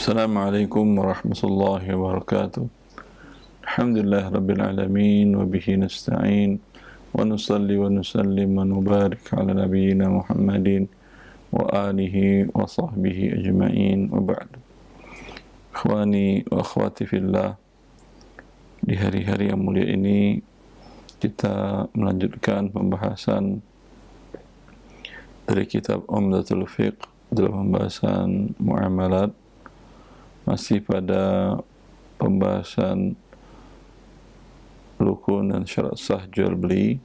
Assalamualaikum warahmatullahi wabarakatuh. Alhamdulillah rabbil alamin wa bihi nasta'in wa nusalli wa nusallim wa nubarik ala nabiyyina Muhammadin wa alihi wa sahbihi ajma'in wa ba'd. Ikhwani wa akhwati fillah, di hari-hari yang mulia ini kita melanjutkan pembahasan dari kitab Umdatul Fiqh dalam pembahasan muamalat, masih pada pembahasan rukun dan syarat sah jual beli,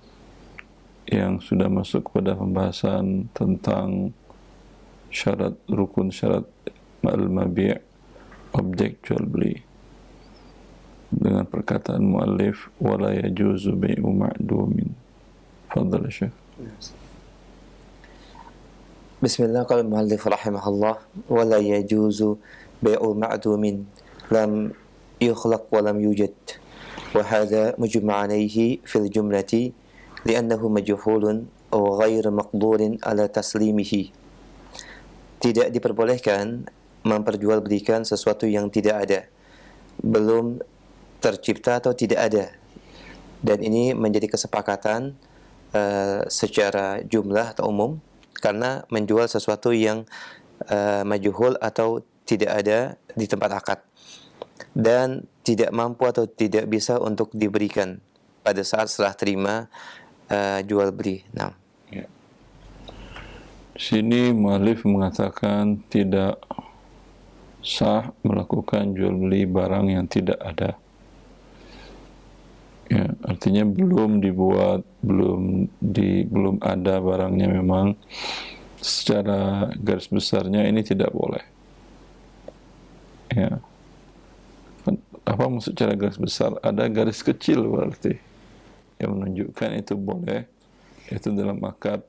yang sudah masuk pada pembahasan tentang syarat rukun syarat al-mabi', objek jual beli, dengan perkataan muallif wala yajuzu bai'u ma'dumin. Fadhal Syekh. Bismillah, qala al-muallif rahimahullah wala yajuzu bai'u ma'dumin lam yukhlaq wa lam yujad wa hadha mujma' alayhi fil jumlati li'annahu majhulun aw ghairu maqdurin ala taslimihi. Tidak diperbolehkan memperjualbelikan sesuatu yang tidak ada, belum tercipta atau tidak ada, dan ini menjadi kesepakatan secara jumlah atau umum, karena menjual sesuatu yang majhul atau tidak ada di tempat akad dan tidak mampu atau tidak bisa untuk diberikan pada saat serah terima jual beli. Nah, Ya. Di sini muallif mengatakan tidak sah melakukan jual beli barang yang tidak ada. Ya, artinya belum dibuat, belum ada barangnya, memang secara garis besarnya ini tidak boleh. Ya. Apa maksud secara garis besar? Ada garis kecil berarti yang menunjukkan itu boleh, itu dalam akad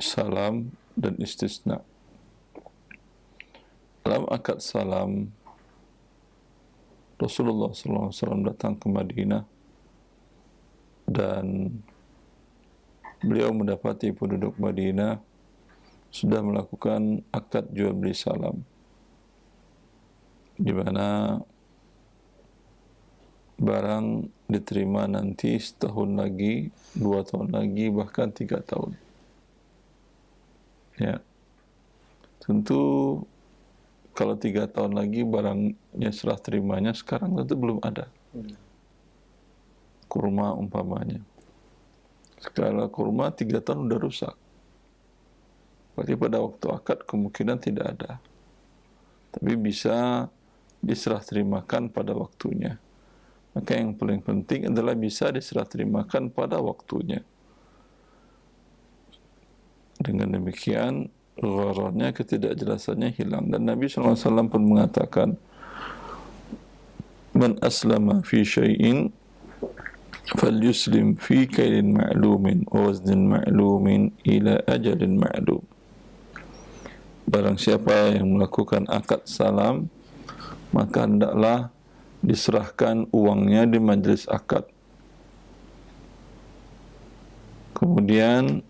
salam dan istisna. Dalam akad salam, Rasulullah SAW datang ke Madinah dan beliau mendapati penduduk Madinah sudah melakukan akad jual beli salam, di mana barang diterima nanti setahun lagi, 2 tahun lagi, bahkan 3 tahun. Ya, tentu kalau 3 tahun lagi barangnya serah terimanya sekarang tentu belum ada. Kurma umpamanya, sekarang kurma 3 tahun udah rusak, berarti pada waktu akad kemungkinan tidak ada, tapi bisa diserah terimakan pada waktunya. Maka yang paling penting adalah bisa diserah terimakan pada waktunya. Dengan demikian ghararnya, ketidakjelasannya hilang. Dan Nabi SAW pun mengatakan, man aslama fi syai'in falyuslim fi kailin ma'lumin wa waznin ma'lumin ila ajalin ma'lum. Barang siapa yang melakukan akad salam, maka hendaklah diserahkan uangnya di majelis akad. Kemudian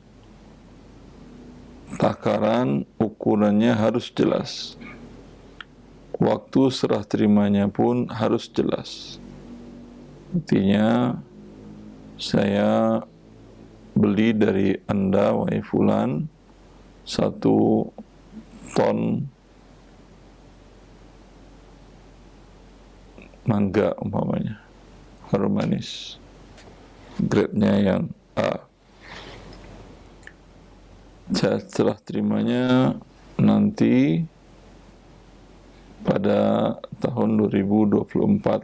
takaran ukurannya harus jelas. Waktu serah terimanya pun harus jelas. Artinya, saya beli dari Anda, wahai fulan, 1 ton mangga umpamanya, harum manis, grade-nya yang A. Setelah terimanya nanti pada tahun 2024.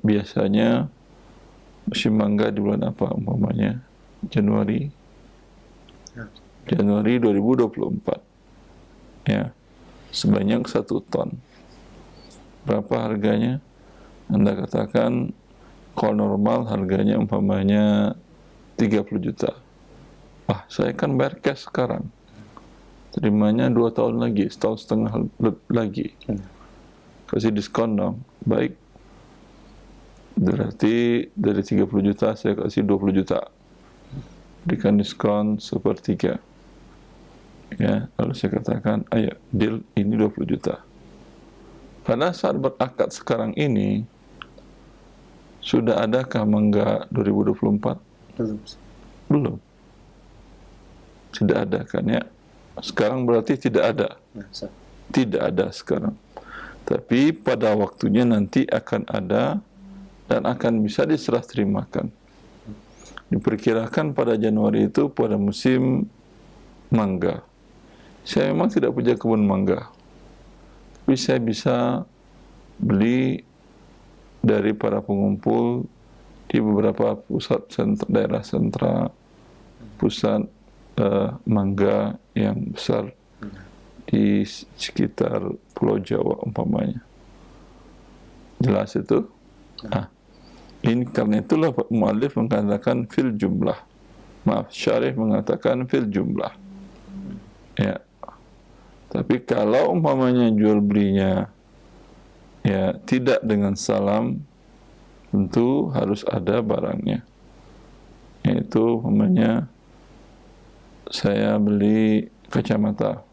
Biasanya musim mangga di bulan apa umpamanya? Januari 2024. Ya, sebanyak 1 ton. Berapa harganya? Anda katakan kalau normal harganya umpamanya 30 juta. Ah, saya kan bayar cash sekarang. Terimanya 2 tahun lagi, 1,5 tahun lagi. Kasih diskon dong. Baik. Berarti dari 30 juta saya kasih 20 juta. Berikan diskon 1/3. Ya, lalu saya katakan, ayo deal ini 20 juta. Pada saat berakad sekarang ini, sudah adakah mangga 2024? Belum. Belum. Tidak ada kan ya? Sekarang berarti tidak ada. Tidak ada sekarang. Tapi pada waktunya nanti akan ada dan akan bisa diserah terimakan. Diperkirakan pada Januari itu pada musim mangga. Saya memang tidak punya kebun mangga, tapi saya bisa beli dari para pengumpul di beberapa pusat daerah sentra pusat mangga yang besar di sekitar Pulau Jawa umpamanya. Jelas itu? Ini karena itulah muallif mengatakan fil jumlah. Maaf, syarih mengatakan fil jumlah. Ya. Tapi kalau umpamanya jual belinya ya tidak dengan salam, tentu harus ada barangnya. Yaitu umpamanya saya beli kacamata.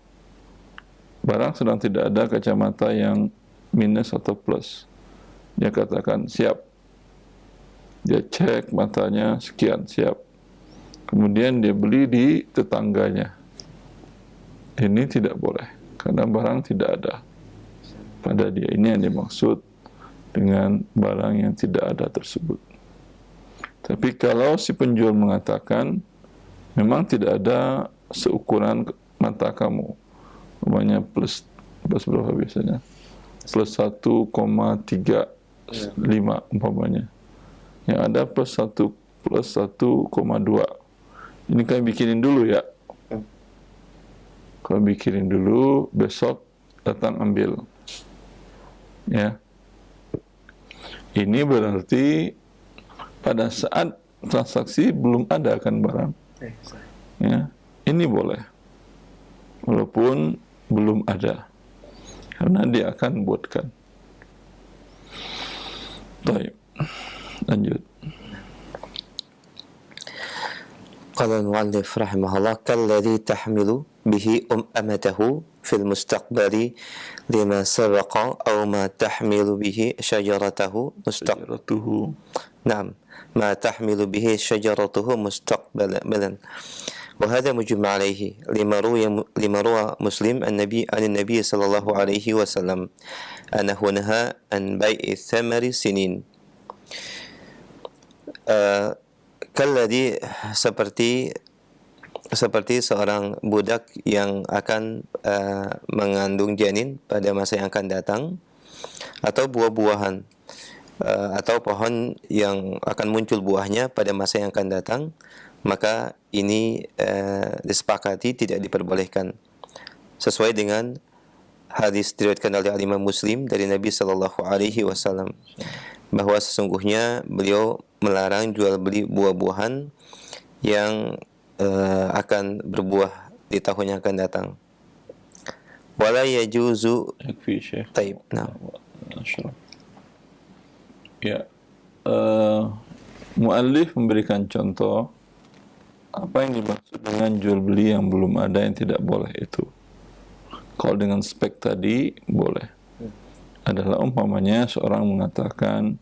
Barang sedang tidak ada kacamata yang minus atau plus. Dia katakan siap. Dia cek matanya sekian, siap. Kemudian dia beli di tetangganya. Ini tidak boleh, karena barang tidak ada pada dia. Ini yang dimaksud dengan barang yang tidak ada tersebut. Tapi kalau si penjual mengatakan memang tidak ada seukuran mata kamu, umpamanya plus berapa biasanya? Plus 1,35 umpamanya. Yang ada plus 1,2. Ini kami bikinin dulu ya. Kalau bikinin dulu, besok datang ambil. Ya. Ini berarti pada saat transaksi belum ada kan barang. Ya. Ini boleh. Walaupun belum ada. Karena dia akan buatkan. Baik. Lanjut. Qala al-mu'allif rahimahullah kalladhi tahmilu bihi amatahu fil mustaqbali lima sabaqa aw ma tahmilu bihi syajaratahu Syajaratuhu. نعم ما تحمل به شجرته مستقبلا وهذا مجمع عليه لما روى مسلم عن النبي صلى الله عليه وسلم أنه نهى عن بيع الثمر سنين. Kalladhi seperti seorang budak yang akan mengandung janin pada masa yang akan datang, atau buah-buahan atau pohon yang akan muncul buahnya pada masa yang akan datang, maka ini disepakati tidak diperbolehkan, sesuai dengan hadis diriwayatkan oleh Imam Muslim dari Nabi Sallallahu Alaihi Wasallam bahwa sesungguhnya beliau melarang jual beli buah-buahan yang akan berbuah di tahun yang akan datang. Wala yajuzu. Yakfi Syekh. Taib. Nah. Ya. Muallif memberikan contoh apa yang dimaksud dengan jual beli yang belum ada, yang tidak boleh itu. Kalau dengan spek tadi boleh. Adalah umpamanya seorang mengatakan,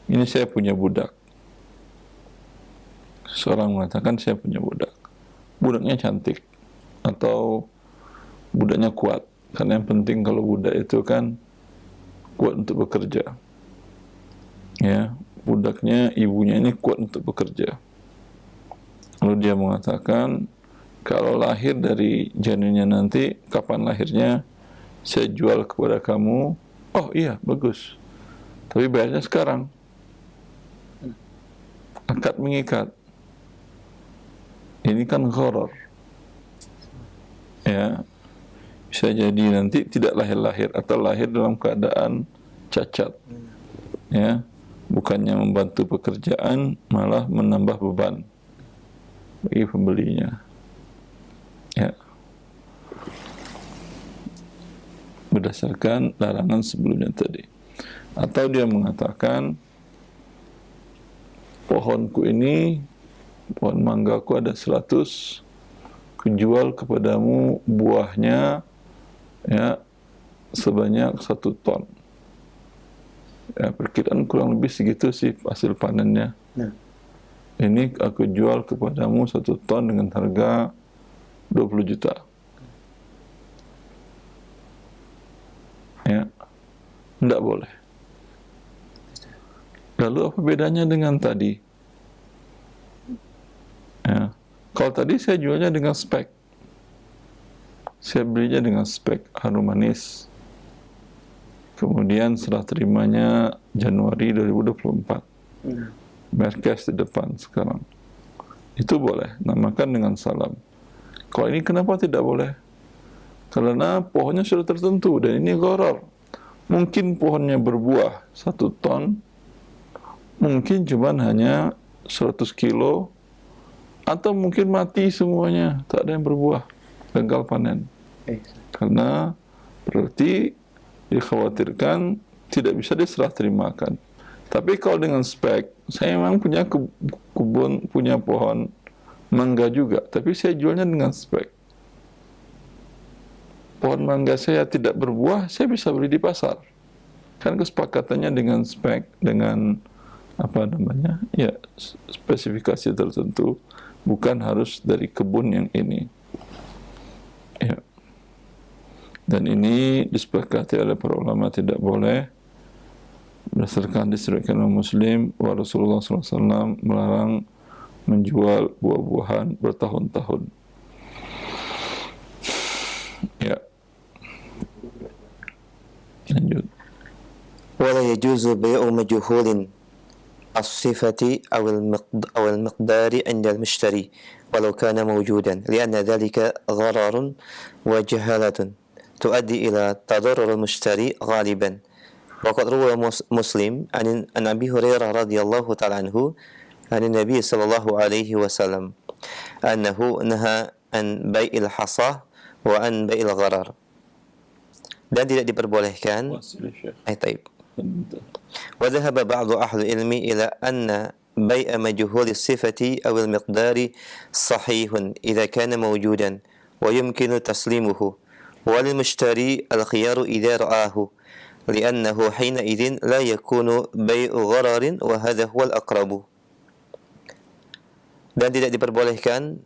ini saya punya budak. Seorang mengatakan saya punya budak. Budaknya cantik atau budaknya kuat. Karena yang penting kalau budak itu kan kuat untuk bekerja. Ya, budaknya, ibunya ini kuat untuk bekerja. Lalu dia mengatakan, kalau lahir dari janinnya nanti, kapan lahirnya saya jual kepada kamu. Oh iya, bagus. Tapi bayarnya sekarang. Akad mengikat. Ini kan gharar. Ya, bisa jadi nanti tidak lahir-lahir atau lahir dalam keadaan cacat. Ya, bukannya membantu pekerjaan, malah menambah beban bagi pembelinya. Ya, berdasarkan larangan sebelumnya tadi. Atau dia mengatakan, pohonku ini, pohon manggaku ada 100, jual kepadamu buahnya ya sebanyak 1 ton. Ya, perkiraan kurang lebih segitu sih hasil panennya. Ini aku jual kepadamu 1 ton dengan harga 20 juta. Ya, tidak boleh. Lalu apa bedanya dengan tadi? Ya, kalau tadi saya jualnya dengan spek, saya belinya dengan spek harum manis. Kemudian serah terimanya Januari 2024. Merkes di depan sekarang. Itu boleh, namakan dengan salam. Kalau ini kenapa tidak boleh? Karena pohonnya sudah tertentu dan ini gharar. Mungkin pohonnya berbuah 1 ton, mungkin cuma hanya 100 kilo, atau mungkin mati semuanya, tak ada yang berbuah, gagal panen. Karena berarti dikhawatirkan tidak bisa diserah terimakan. Tapi kalau dengan spek, saya memang punya kebun, punya pohon mangga juga, tapi saya jualnya dengan spek. Pohon mangga saya tidak berbuah, saya bisa beli di pasar. Kan kesepakatannya dengan spek, dengan apa namanya, ya spesifikasi tertentu, bukan harus dari kebun yang ini. Ya. Dan ini disepakati oleh para ulama tidak boleh, berdasarkan diseriwayatkan Muslim, wa Rasulullah SAW melarang menjual buah-buahan bertahun-tahun. Ya. Lanjut. ولا يجوز بيع مجهول الصفة أو المقدار عند المشتري ولو كان موجودا لأن ذلك غرر وجهالة تؤدي إلى تضرر المشتري غالبا. وقد روى مسلم عن أبي هريرة رضي الله تعالى عنه عن النبي صلى الله عليه وسلم أنه نهى عن بيع الحصى وعن بيع الغرر. Dan tidak diperbolehkan. Taib. وذهب بعض أهل العلم إلى أن بيع مجهول الصفة أو المقدار صحيح إذا كان موجودا ويمكن تسليمه وللمشتري الخيار إذا رآه لأنه حينئذ لا يكون بيع غرر وهذا هو الأقرب. Dan tidak diperbolehkan.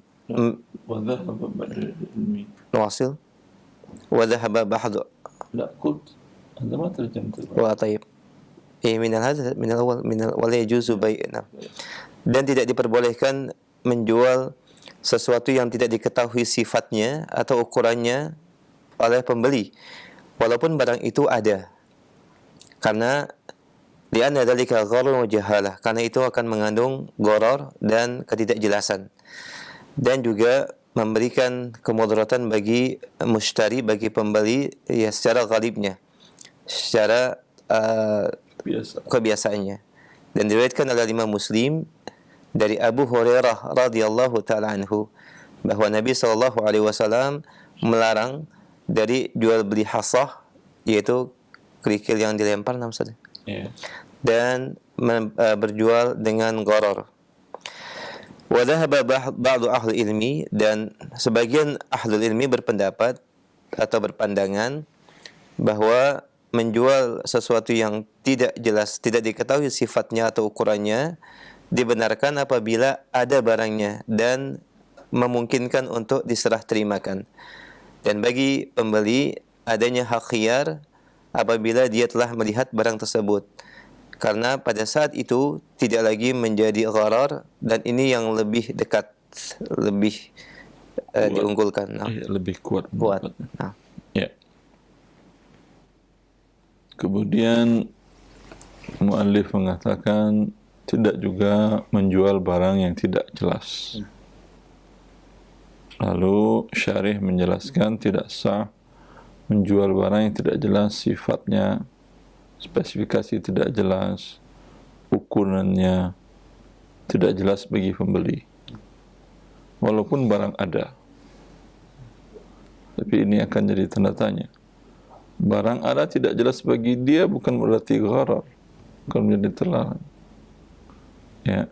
نواصل. وذهب بعض. لا قلت أنت ما ترجمت. طيب. من هذا من الأول ولا يجوز بيع. Dan tidak diperbolehkan menjual sesuatu yang tidak diketahui sifatnya atau ukurannya oleh pembeli walaupun barang itu ada, karena li'anna dzalika gharrun wa jahalah, karena itu akan mengandung gharar dan ketidakjelasan, dan juga memberikan kemudaratan bagi mushtari, bagi pembeli ya secara ghalibnya, secara kebiasaannya. Dan diriwayatkan oleh Imam Muslim dari Abu Hurairah radhiyallahu taala anhu bahwa Nabi sallallahu alaihi wasallam melarang dari jual beli hasah, yaitu kerikil yang dilempar dan berjual dengan gharar. Wa dhahaba ba'du ahli ilmi, dan sebagian ahli ilmi berpendapat atau berpandangan bahwa menjual sesuatu yang tidak jelas, tidak diketahui sifatnya atau ukurannya, dibenarkan apabila ada barangnya dan memungkinkan untuk diserah terimakan. Dan bagi pembeli adanya hak khiyar apabila dia telah melihat barang tersebut, karena pada saat itu tidak lagi menjadi gharar, dan ini yang lebih dekat, lebih diunggulkan. Lebih kuat. Ya. Kemudian muallif mengatakan tidak juga menjual barang yang tidak jelas. Lalu syarih menjelaskan tidak sah menjual barang yang tidak jelas sifatnya, spesifikasi tidak jelas, ukurannya tidak jelas bagi pembeli, walaupun barang ada. Tapi ini akan jadi tanda tanya. Barang ada tidak jelas bagi dia bukan berarti gharar, bukan menjadi terlarang. Ya.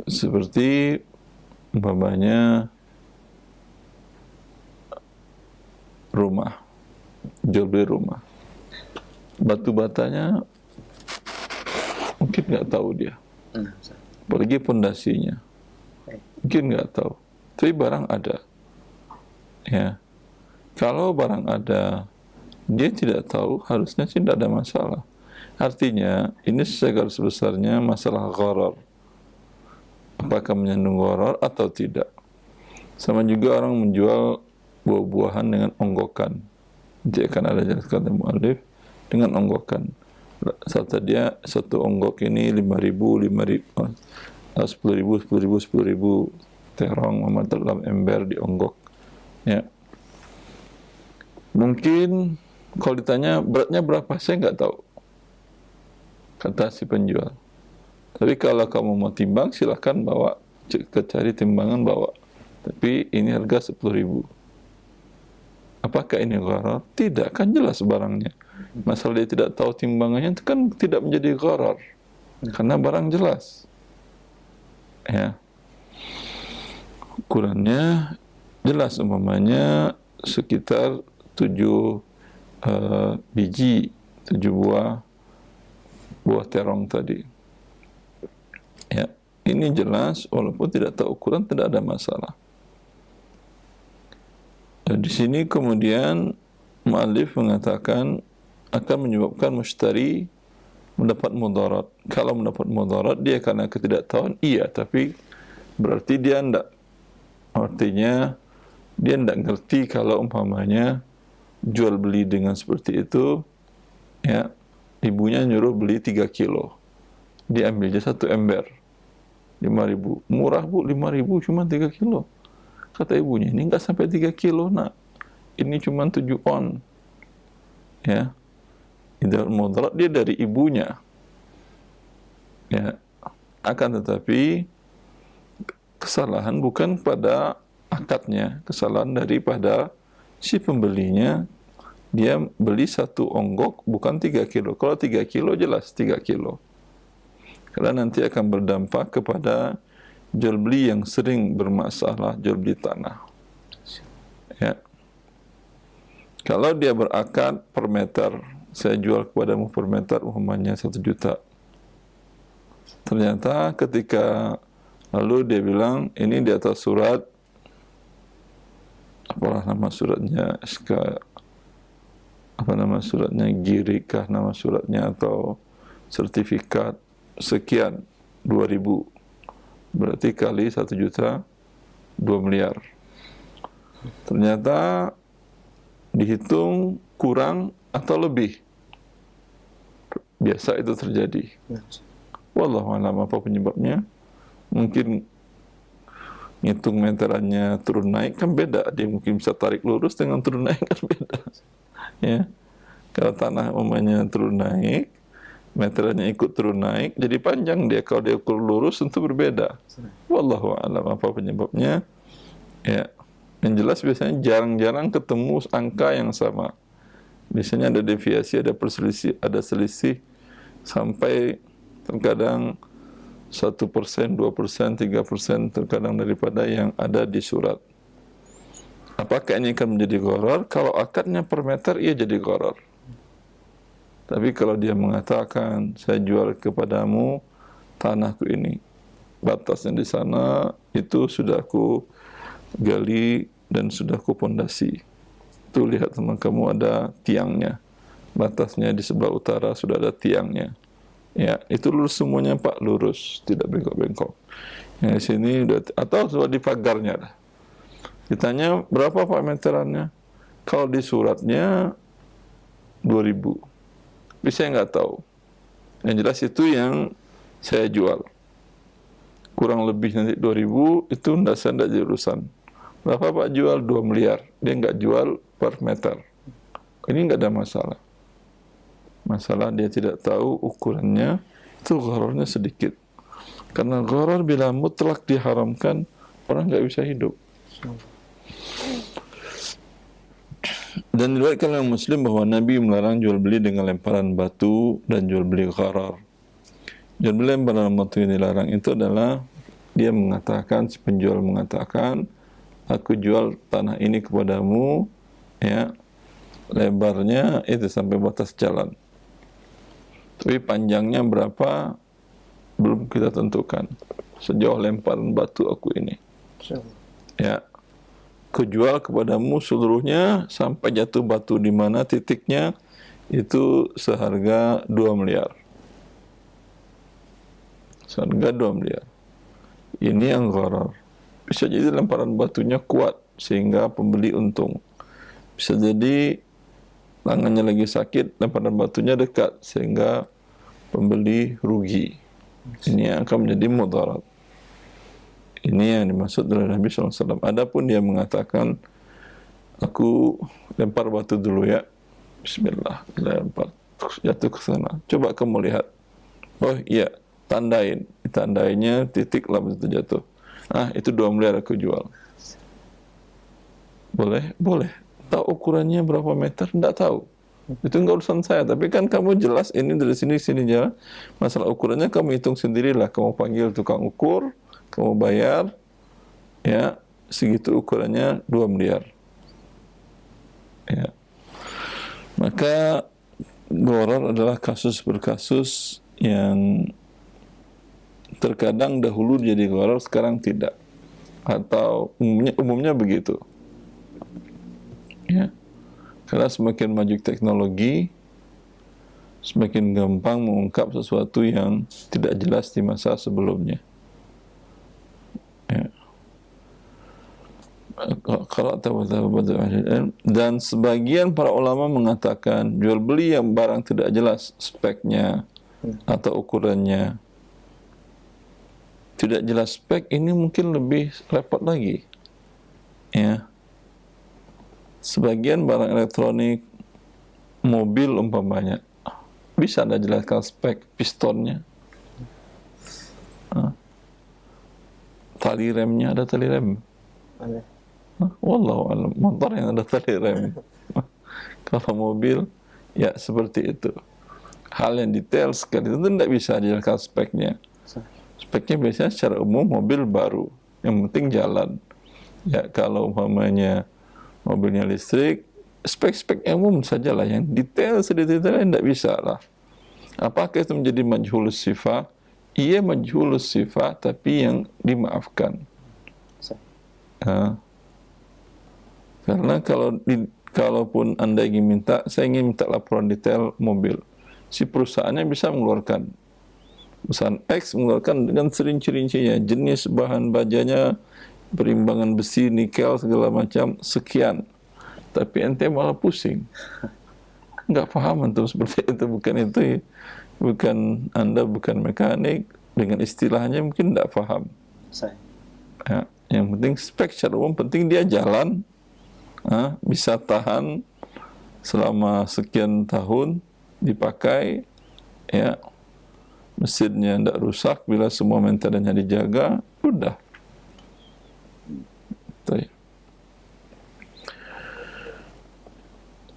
Seperti umpamanya rumah, jual beli rumah, batu batanya mungkin nggak tahu dia, apalagi pondasinya mungkin nggak tahu, tapi barang ada. Ya, kalau barang ada, dia tidak tahu, harusnya sih tidak ada masalah. Artinya, ini secara sebesarnya masalah gharar. Apakah menyandung gharar atau tidak? Sama juga orang menjual buah-buahan dengan onggokan. Nanti akan ada jelaskan mu'allif dengan onggokan. Satu onggok ini 5.000, 10.000, 10.000, terong memantul dalam ember di onggok. Ya, mungkin kalau ditanya beratnya berapa, saya nggak tahu, kata si penjual. Tapi kalau kamu mau timbang, silahkan bawa, cari timbangan bawa. Tapi ini harga 10.000. Apakah ini gharar? Tidak, kan jelas barangnya. Masalah dia tidak tahu timbangannya itu kan tidak menjadi gharar, karena barang jelas. Ya, ukurannya jelas, umpamanya sekitar 7 biji, 7 buah terong tadi. Ya, ini jelas, walaupun tidak tahu ukuran tidak ada masalah. Di sini kemudian mu'allif mengatakan akan menyebabkan mushtari mendapat mudarat. Kalau mendapat mudarat dia karena ketidaktahuan, iya, tapi berarti dia tidak, artinya dia tidak ngerti kalau umpamanya jual beli dengan seperti itu, ya, ibunya nyuruh beli 3 kilo, diambil aja 1 ember 5.000, murah bu, 5.000 cuma 3 kilo. Kata ibunya, ini enggak sampai 3 kilo nak, ini cuma 7 on. Ya, idal mudarat dia dari ibunya. Ya, akan tetapi kesalahan bukan pada akadnya, kesalahan daripada si pembelinya. Dia beli 1 onggok bukan 3 kilo. Kalau 3 kilo jelas 3 kilo. Karena nanti akan berdampak kepada jual beli yang sering bermasalah, jual beli tanah. Ya. Kalau dia berakad per meter, saya jual kepadamu per meter umpamanya 1 juta. Ternyata ketika lalu dia bilang, ini di atas surat, apalah nama suratnya, SK, apa nama suratnya, girikah nama suratnya, atau sertifikat sekian, 2.000. Berarti kali 1 juta, 2 miliar. Ternyata dihitung kurang atau lebih. Biasa itu terjadi. Wallahu a'lam apa penyebabnya. Mungkin ngitung meterannya turun naik kan beda. Dia mungkin bisa tarik lurus dengan turun naik kan beda. Ya. Kalau tanah umumnya turun naik, meterannya ikut turun naik, jadi panjang dia. Kalau dia ukur lurus tentu berbeda. Wallahu a'lam apa penyebabnya. Ya. Yang jelas biasanya jarang-jarang ketemu angka yang sama. Biasanya ada deviasi, ada perselisih, ada selisih sampai terkadang 1%, 2%, 3% terkadang daripada yang ada di surat. Apakah ini akan menjadi gharar? Kalau akadnya per meter, ia jadi gharar. Tapi kalau dia mengatakan, saya jual kepadamu tanahku ini, batasnya di sana, itu sudah aku gali dan sudah aku pondasi. Tuh lihat teman kamu ada tiangnya. Batasnya di sebelah utara sudah ada tiangnya. Ya, itu lurus semuanya Pak, lurus, tidak bengkok-bengkok. Yang di sini udah, atau sudah di pagarnya lah. Ditanya berapa Pak meterannya? Kalau di suratnya 2.000. Tapi saya nggak tahu. Yang jelas itu yang saya jual. Kurang lebih nanti 2.000 itu saya tidak jadi urusan. Berapa Pak jual? 2 miliar. Dia nggak jual per meter. Ini nggak ada masalah. Masalah dia tidak tahu ukurannya, itu ghararnya sedikit. Karena gharar bila mutlak diharamkan, orang nggak bisa hidup. Dan diriwayatkan oleh Muslim bahwa Nabi melarang jual beli dengan lemparan batu dan jual beli gharar. Jual beli lemparan batu yang dilarang itu adalah dia mengatakan, si penjual mengatakan, aku jual tanah ini kepadamu, ya, lebarnya itu sampai batas jalan, tapi panjangnya berapa belum kita tentukan, sejauh lemparan batu aku ini, ya, kujual kepadamu seluruhnya sampai jatuh batu di mana titiknya itu seharga 2 miliar. Seharga 2 miliar. Ini yang gharar. Bisa jadi lemparan batunya kuat sehingga pembeli untung. Bisa jadi tangannya lagi sakit, lemparan batunya dekat sehingga pembeli rugi. Ini yang akan menjadi mudarat. Ini yang dimaksud oleh Nabi SAW. Adapun dia mengatakan, aku lempar batu dulu ya. Bismillah, lempar, jatuh ke sana. Coba kamu lihat. Oh iya, tandain. Tandainya titik lah itu jatuh. Ah, itu 2 miliar aku jual. Boleh? Boleh. Tahu ukurannya berapa meter? Tidak tahu. Itu enggak urusan saya. Tapi kan kamu jelas ini dari sini sini jalan. Masalah ukurannya kamu hitung sendirilah. Kamu panggil tukang ukur, kamu bayar, ya, segitu ukurannya 2 miliar. Ya. Maka gharar adalah kasus berkasus yang terkadang dahulu jadi gharar, sekarang tidak. Atau umumnya begitu. Ya. Karena semakin maju teknologi, semakin gampang mengungkap sesuatu yang tidak jelas di masa sebelumnya. Ya. Dan sebagian para ulama mengatakan jual beli yang barang tidak jelas speknya atau ukurannya, tidak jelas spek, ini mungkin lebih repot lagi, ya. Sebagian barang elektronik, mobil umpamanya, bisa Anda jelaskan spek pistonnya, tali remnya, ada tali rem? Ada. Wallahu a'lam, motor yang ada tali rem. Kalau mobil, ya seperti itu. Hal yang detail sekali itu tidak bisa dijelaskan speknya. Speknya biasanya secara umum mobil baru, yang penting jalan. Ya, kalau umpamanya mobilnya listrik, spek-spek umum sajalah, yang detail sedetailnya tidak bisa lah. Apakah itu menjadi majhulus sifat? Iya, majhulus sifat, tapi yang dimaafkan. Karena kalaupun Anda ingin minta, saya ingin minta laporan detail mobil, si perusahaannya bisa mengeluarkan. Perusahaan X mengeluarkan dengan serinci-rincinya, jenis bahan bajanya, perimbangan besi, nikel, segala macam, sekian. Tapi ente malah pusing. Enggak paham antum seperti itu, bukan itu ya. Bukan Anda, bukan mekanik, dengan istilahnya mungkin enggak paham. Ya, yang penting spek secara umum, penting dia jalan, bisa tahan selama sekian tahun dipakai, ya, mesinnya tidak rusak bila semua maintenance-nya dijaga, udah.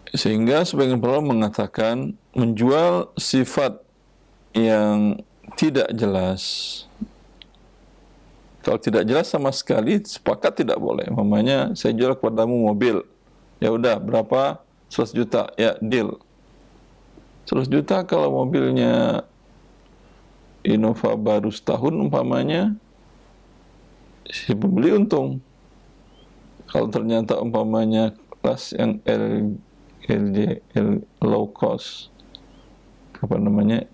Sehingga sebagian para ulama mengatakan menjual sifat yang tidak jelas, kalau tidak jelas sama sekali, sepakat tidak boleh. Umpamanya saya jual kepadamu mobil, ya udah berapa? 100 juta, ya deal. 100 juta kalau mobilnya Innova baru setahun umpamanya, si pembeli untung. Kalau ternyata umpamanya kelas yang low cost, apa namanya,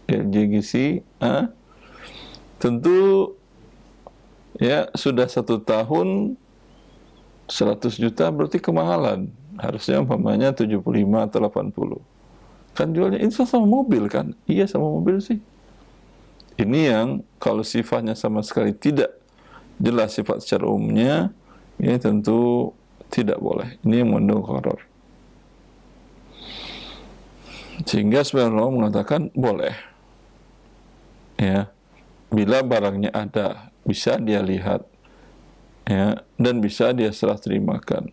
LGGC, tentu ya sudah 1 tahun 100 juta berarti kemahalan. Harusnya umpamanya 75 atau 80. Kan jualnya itu sama mobil kan? Iya sama mobil sih. Ini yang kalau sifatnya sama sekali tidak jelas sifat secara umumnya, ini tentu tidak boleh. Ini yang mengandung gharar. Sehingga sebagian ulama mengatakan boleh. Ya, bila barangnya ada, bisa dia lihat, ya, dan bisa dia serah terimakan.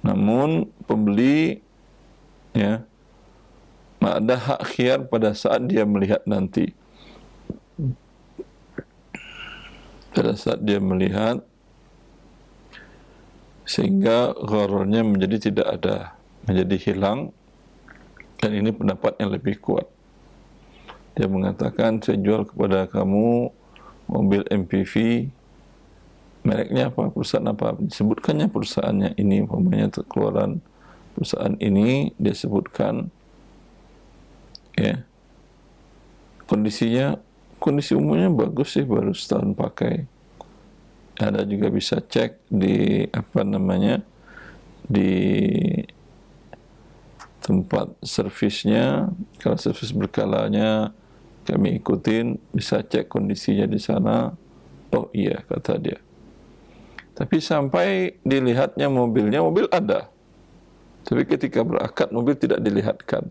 Namun pembeli, ya, ada hak khiyar pada saat dia melihat nanti. Pada saat dia melihat, sehingga gharornya menjadi tidak ada, menjadi hilang. Dan ini pendapat yang lebih kuat. Dia mengatakan, saya jual kepada kamu mobil MPV, mereknya apa, perusahaan apa, disebutkannya perusahaannya ini, umpamanya keluaran perusahaan ini, dia sebutkan, ya, kondisi umumnya bagus sih, baru setahun pakai. Ada juga bisa cek di di tempat servisnya. Kalau servis berkalanya kami ikutin, bisa cek kondisinya di sana. Oh iya, kata dia. Tapi sampai dilihatnya mobil ada. Tapi ketika berakad mobil tidak dilihatkan,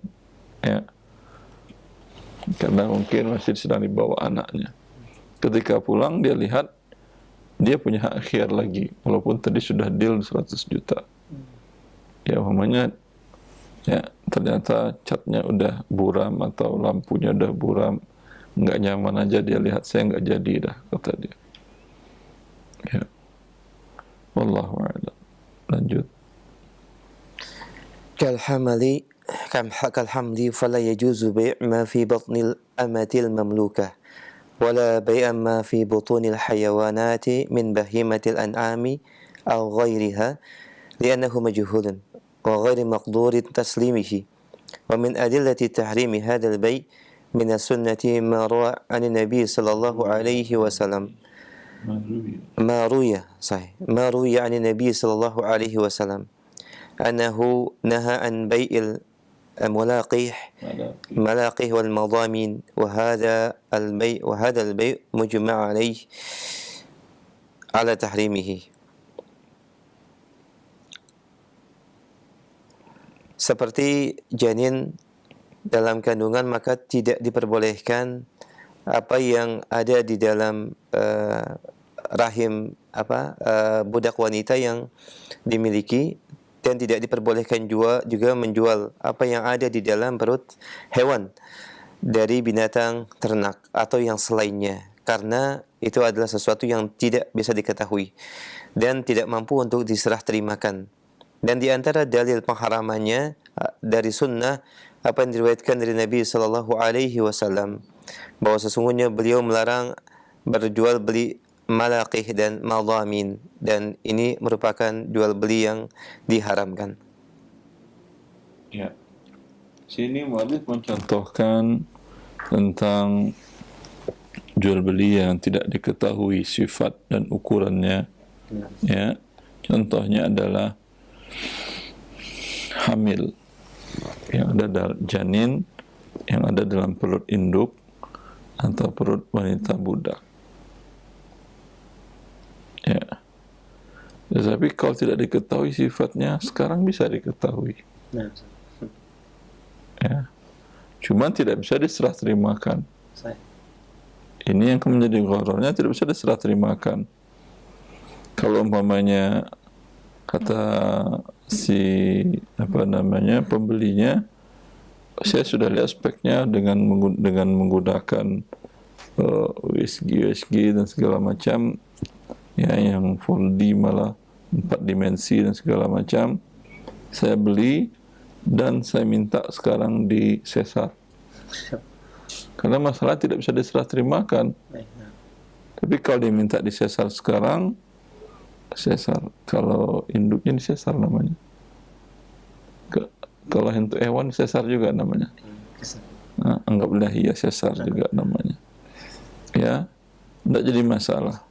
ya, karena mungkin masih sedang dibawa anaknya. Ketika pulang dia lihat, dia punya hak khiyar lagi, walaupun tadi sudah deal 100 juta. Ya, umpamanya, ya, ternyata catnya udah buram atau lampunya udah buram, nggak nyaman aja dia lihat, saya nggak jadi dah, kata dia. Ya, wallahu a'lam. Lanjut. كالحمل فلا يجوز بيع ما في بطن الأمة المملوكة ولا بيع ما في بطون الحيوانات من بهيمة الأنعام أو غيرها لأنه مجهول وغير مقدور تسليمه. ومن أدلة تحريم هذا البيع من السنة ما روى عن النبي صلى الله عليه وسلم ما روي عن النبي صلى الله عليه وسلم أنه نهى عن بيع الملاقح والمضامين وهذا البيع مجمع عليه على تحريمه. Seperti janin dalam kandungan, maka tidak diperbolehkan apa yang ada di dalam rahim budak wanita yang dimiliki, dan tidak diperbolehkan juga menjual apa yang ada di dalam perut hewan dari binatang ternak atau yang selainnya, karena itu adalah sesuatu yang tidak bisa diketahui dan tidak mampu untuk diserah terimakan. Dan di antara dalil pengharamannya dari sunnah apa yang diriwayatkan dari Nabi Sallallahu Alaihi Wasallam, bahwa sesungguhnya beliau melarang berjual beli malaqih dan madhamin, dan ini merupakan jual beli yang diharamkan. Ya, sini muallif mencontohkan tentang jual beli yang tidak diketahui sifat dan ukurannya. Ya, contohnya adalah hamil, yang ada janin yang ada dalam perut induk atau perut wanita budak. Ya. Tetapi kalau tidak diketahui sifatnya, sekarang bisa diketahui. Ya. Cuman tidak bisa diserah terimakan. Ini yang menjadi gharornya, tidak bisa diserah terimakan. Kalau umpamanya kata si pembelinya, saya sudah lihat speknya dengan menggunakan USG dan segala macam, ya, yang 4D malah 4 dimensi dan segala macam, saya beli dan saya minta sekarang di sesar, karena masalah tidak bisa diserah terimakan. Tapi kalau diminta di sesar sekarang, sesar, kalau induknya di sesar namanya, kalau untuk hewan sesar juga namanya, nah, anggaplah ya sesar juga namanya, ya, tidak jadi masalah.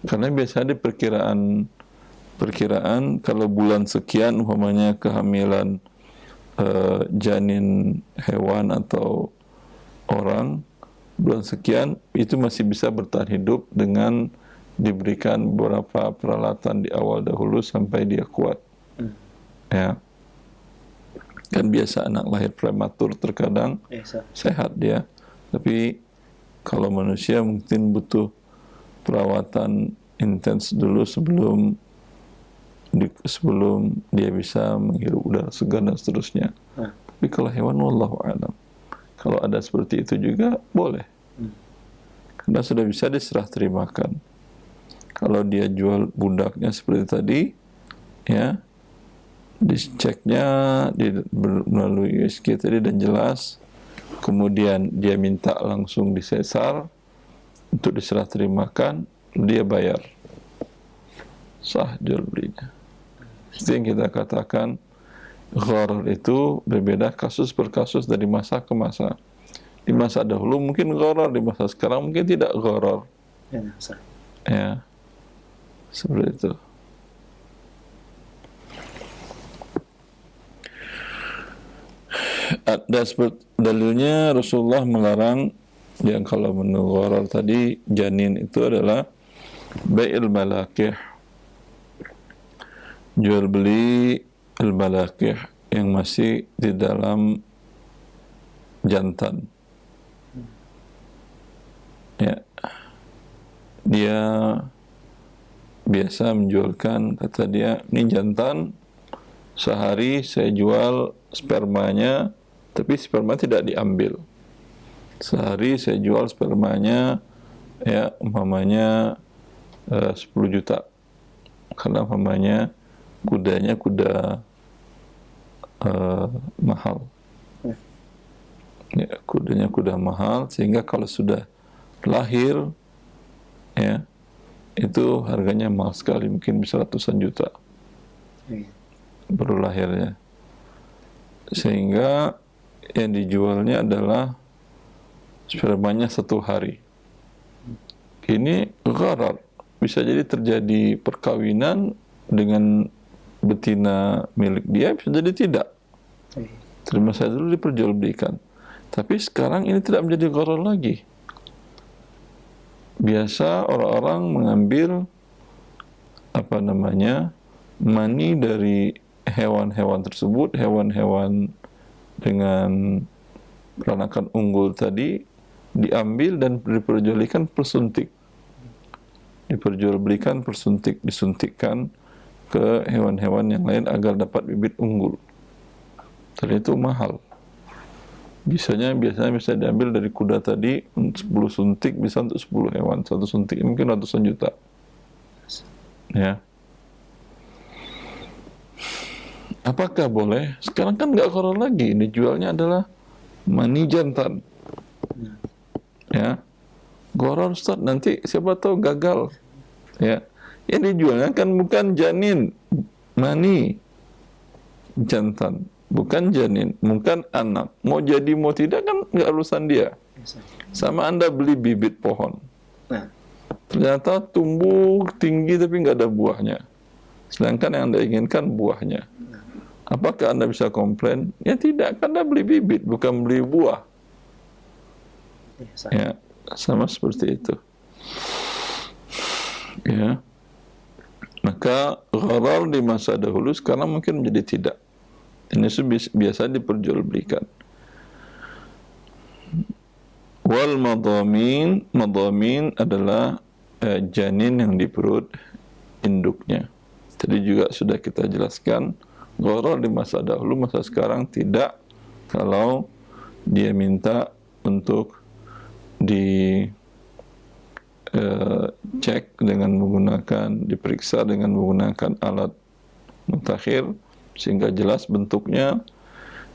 Karena biasanya di perkiraan kalau bulan sekian umpamanya kehamilan janin hewan atau orang, bulan sekian itu masih bisa bertahan hidup dengan diberikan beberapa peralatan di awal dahulu sampai dia kuat. Ya. Kan biasa anak lahir prematur terkadang sehat dia, tapi kalau manusia mungkin butuh perawatan intens dulu sebelum dia bisa menghirup udara segar dan seterusnya. Tapi kalau hewan, wallahu a'lam. Kalau ada seperti itu juga boleh, karena sudah bisa diserah terimakan. Kalau dia jual budaknya seperti tadi, ya, diceknya melalui USG tadi dan jelas, kemudian dia minta langsung disesar untuk diserah terimakan, dia bayar, sah jual belinya. Itu yang kita katakan gharar itu berbeda kasus per kasus dari masa ke masa. Di masa dahulu mungkin gharar, di masa sekarang mungkin tidak gharar. Ya, seperti itu. Ada seperti dalilnya Rasulullah melarang yang kalau menurut gharar tadi janin itu adalah bai'il malakih, jual beli al-malakih yang masih di dalam jantan. Ya, dia biasa menjualkan, kata dia, ini jantan, sehari saya jual spermanya, tapi sperma tidak diambil. Sehari saya jual spermanya, ya, umpamanya 10 juta. Karena umpamanya kudanya kuda mahal. Ya, kudanya kuda mahal, sehingga kalau sudah lahir, ya, itu harganya mahal sekali, mungkin bisa ratusan juta baru lahirnya. Sehingga yang dijualnya adalah spermanya 1 hari. Ini gharar. Bisa jadi terjadi perkawinan dengan betina milik dia, bisa jadi tidak. Terima saya dulu diperjualbelikan. Tapi sekarang ini tidak menjadi gharar lagi. Biasa orang-orang mengambil mani dari hewan-hewan tersebut, hewan-hewan dengan peranakan unggul tadi, diambil dan diperjualbelikan persuntik. Diperjualbelikan persuntik, disuntikkan ke hewan-hewan yang lain agar dapat bibit unggul. Dan itu mahal. Biasanya bisa diambil dari kuda tadi 10 suntik bisa untuk 10 hewan. 1 suntik mungkin ratusan juta. Ya. Apakah boleh? Sekarang kan nggak gharar lagi. Ini jualnya adalah mani jantan. Ya. Gharar, Ustaz, nanti siapa tahu gagal. Ya. Yang dijualnya kan bukan janin, mani jantan. Bukan janin, bukan anak. Mau jadi mau tidak kan nggak urusan dia. Sama Anda beli bibit pohon, ternyata tumbuh tinggi tapi nggak ada buahnya. Sedangkan yang Anda inginkan buahnya. Apakah Anda bisa komplain? Ya tidak, karena beli bibit bukan beli buah. Ya, sama seperti itu. Ya. Maka gharar di masa dahulu sekarang mungkin menjadi tidak. Ini biasa diperjualbelikan. Wal madamin, madamin adalah janin yang di perut induknya. Tadi juga sudah kita jelaskan, gharar di masa dahulu, masa sekarang tidak. Kalau dia minta untuk cek dengan menggunakan, diperiksa dengan menggunakan alat mutakhir sehingga jelas bentuknya,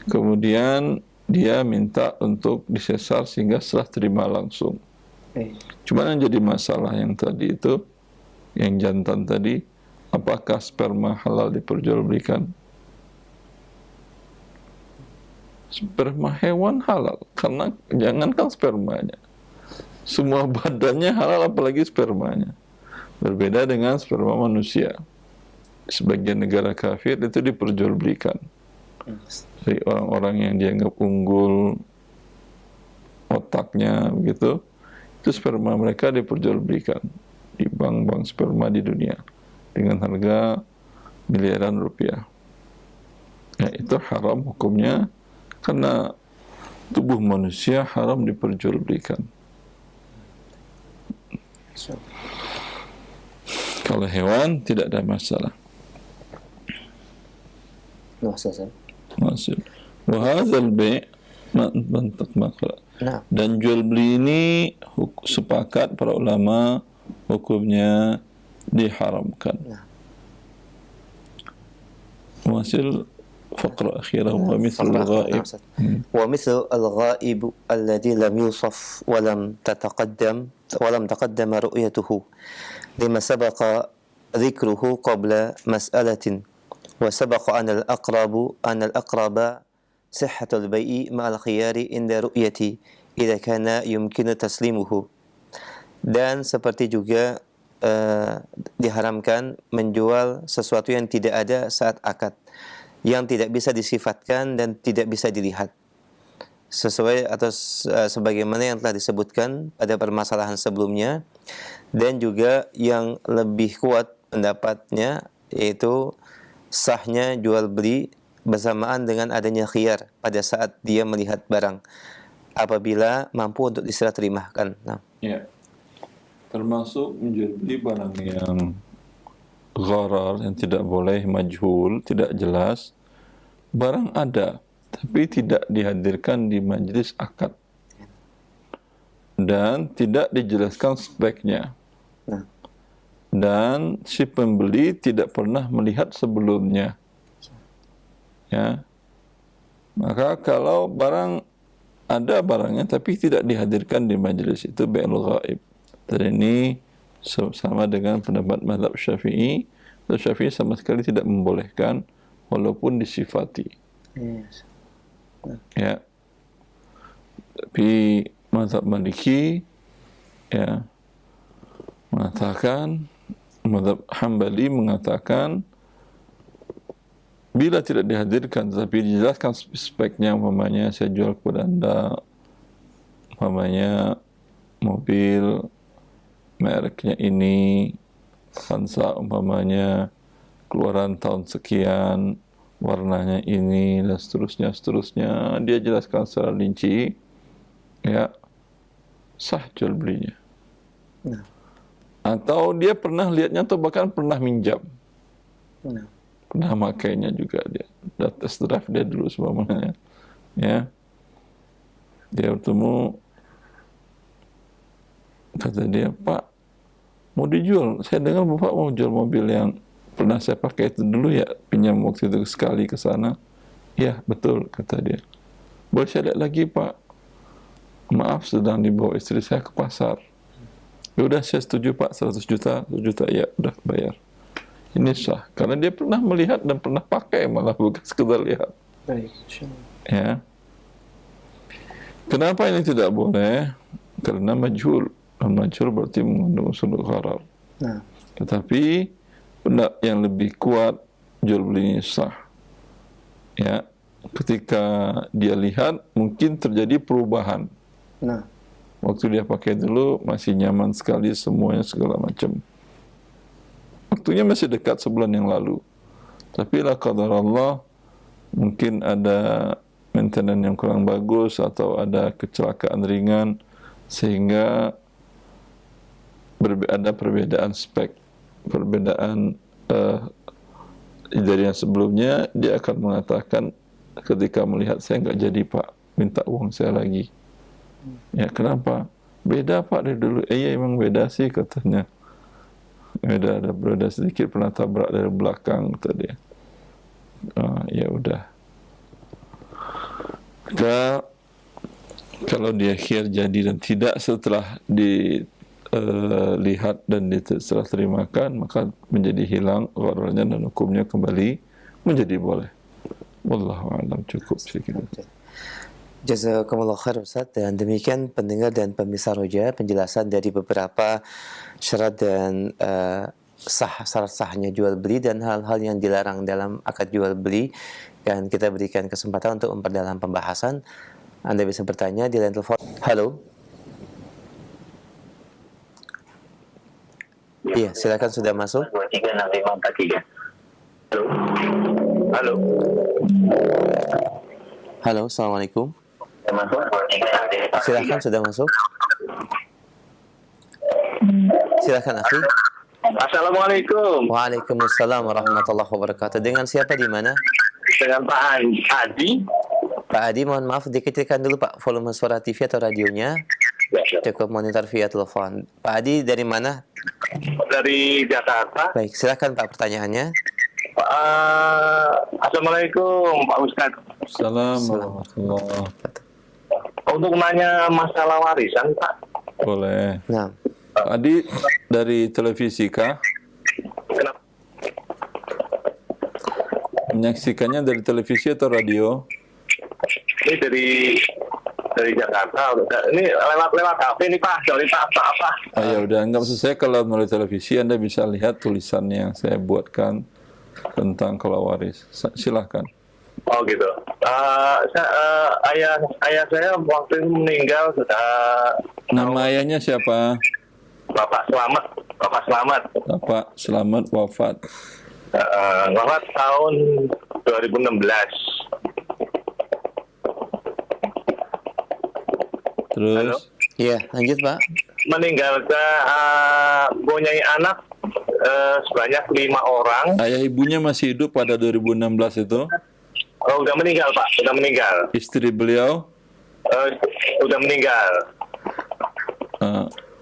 kemudian dia minta untuk disesar sehingga serah terima langsung. Cuma yang jadi masalah yang tadi itu, yang jantan tadi, apakah sperma halal diperjualbelikan? Sperma hewan halal, karena jangankan spermanya, semua badannya halal, apalagi spermanya. Berbeda dengan sperma manusia. Sebagian negara kafir itu diperjualbelikan. Dari orang-orang yang dianggap unggul otaknya begitu, itu sperma mereka diperjualbelikan di bank-bank sperma di dunia dengan harga miliaran rupiah. Ya, itu haram hukumnya, karena tubuh manusia haram diperjualbelikan. Kalau hewan tidak ada masalah. Maksud. Wa hadzal bai' bentuk makra. Nah, Dan jual beli ini sepakat para ulama hukumnya diharamkan. Nah. Wasil faqra akhirah wa mithlu al-ghaib. ومثل الغائب الذي لم يوصف ولم تقدم رؤيته لما سبق ذكره قبل مسألة وسبق أن الأقرب صحة البيع مع الخيار عند رؤيتي إذا كان يمكن تسليمه. Dan seperti juga diharamkan menjual sesuatu yang tidak ada saat akad, yang tidak bisa disifatkan dan tidak bisa dilihat, sesuai atau sebagaimana yang telah disebutkan pada permasalahan sebelumnya. Dan juga yang lebih kuat pendapatnya yaitu sahnya jual beli bersamaan dengan adanya khiyar pada saat dia melihat barang apabila mampu untuk diserah terimakan. Nah. Ya. Termasuk menjual beli barang yang gharar, yang tidak boleh, majhul, tidak jelas. Barang ada, tapi tidak dihadirkan di majlis akad. Dan tidak dijelaskan speknya. Nah. Dan si pembeli tidak pernah melihat sebelumnya. Ya. Maka kalau barang ada barangnya tapi tidak dihadirkan di majlis, itu bai'ul ghaib. Dan ini sama dengan pendapat mazhab Syafi'i. Syafi'i sama sekali tidak membolehkan walaupun disifati. Yes. Ya. Tapi mazhab Maliki ya mengatakan, mazhab Hambali mengatakan bila tidak dihadirkan tetapi dijelaskan speknya, umpamanya saya jual kepada Anda umpamanya mobil mereknya ini, Avanza umpamanya, keluaran tahun sekian, warnanya ini, dan seterusnya, dia jelaskan secara rinci, ya, sah jual belinya. Nah. Atau dia pernah lihatnya atau bahkan pernah minjam. Nah. Pernah makainya juga dia. Udah test drive dia dulu semuanya. Ya. Dia bertemu, kata dia, Pak, mau dijual. Saya dengar Bapak mau jual mobil yang pernah saya pakai itu dulu ya, pinjam waktu itu sekali ke sana. Ya, betul, kata dia. Boleh saya lihat lagi, Pak? Maaf, sedang dibawa istri saya ke pasar. Ya udah, saya setuju, Pak, 100 juta, 100 juta, ya udah bayar. Ini sah, karena dia pernah melihat dan pernah pakai, malah bukan sekedar lihat. Baik. Ya. Kenapa ini tidak boleh? Karena majhul. Majhul berarti mengandung unsur gharar. Nah. Tetapi pendapat yang lebih kuat, jual beli ini sah. Ya, ketika dia lihat mungkin terjadi perubahan. Nah. Waktu dia pakai dulu masih nyaman sekali semuanya segala macam. Waktunya masih dekat sebulan yang lalu. Tapi la qadarallah mungkin ada maintenance yang kurang bagus atau ada kecelakaan ringan sehingga ada perbedaan spek, perbedaan dari yang sebelumnya. Dia akan mengatakan ketika melihat, saya nggak jadi Pak, minta uang saya lagi. Ya, kenapa? Beda Pak dari dulu. Iya emang beda sih katanya. Beda sedikit, pernah tabrak dari belakang tadi. Ya udah. Maka kalau dia khiyar jadi dan tidak setelah lihat dan setelah terimakan, maka menjadi hilang ghararnya dan hukumnya kembali menjadi boleh. Wallahu a'lam, cukup sekian. Jazakumullah khair Ustaz. Dan demikian pendengar dan pemirsa Roja, penjelasan dari beberapa syarat dan syarat sahnya jual beli dan hal-hal yang dilarang dalam akad jual beli. Dan kita berikan kesempatan untuk memperdalam pembahasan. Anda bisa bertanya di line telepon. Halo. Iya, silakan, sudah masuk. 236543. Halo. Halo, assalamualaikum. Masuk. Silakan, sudah masuk. Silakan, akhi. Assalamualaikum. Waalaikumsalam warahmatullahi wabarakatuh. Dengan siapa di mana? Dengan Pak Adi. Pak Adi, mohon maaf dikecilkan dulu Pak volume suara TV atau radionya. Ya, ya. Cukup monitor via telepon. Pak Adi dari mana? Dari Jakarta. Baik, silakan Pak pertanyaannya. Assalamualaikum Pak Ustadz. Assalamualaikum warahmatullahi wabarakatuh. Untuk nanya masalah warisan Pak. Boleh. Nah, Pak Adi dari televisi kah? Kenapa? Menyaksikannya dari televisi atau radio? Ini dari Jakarta. Ini lewat HP nih Pak. Sorry Pak, apa? Ya udah, nggak maksud saya kalau melalui televisi Anda bisa lihat tulisan yang saya buatkan tentang kalau waris. Silahkan. Oh gitu. Ayah saya waktu itu meninggal sudah. Nama ayahnya siapa? Bapak Selamat. Bapak Selamat wafat. Wafat tahun 2016. Terus? Halo? iya lanjut Pak. Meninggalkan mempunyai anak sebanyak 5 orang. Ayah ibunya masih hidup pada 2016 itu? Oh, udah meninggal Pak, udah meninggal. Istri beliau? Udah meninggal.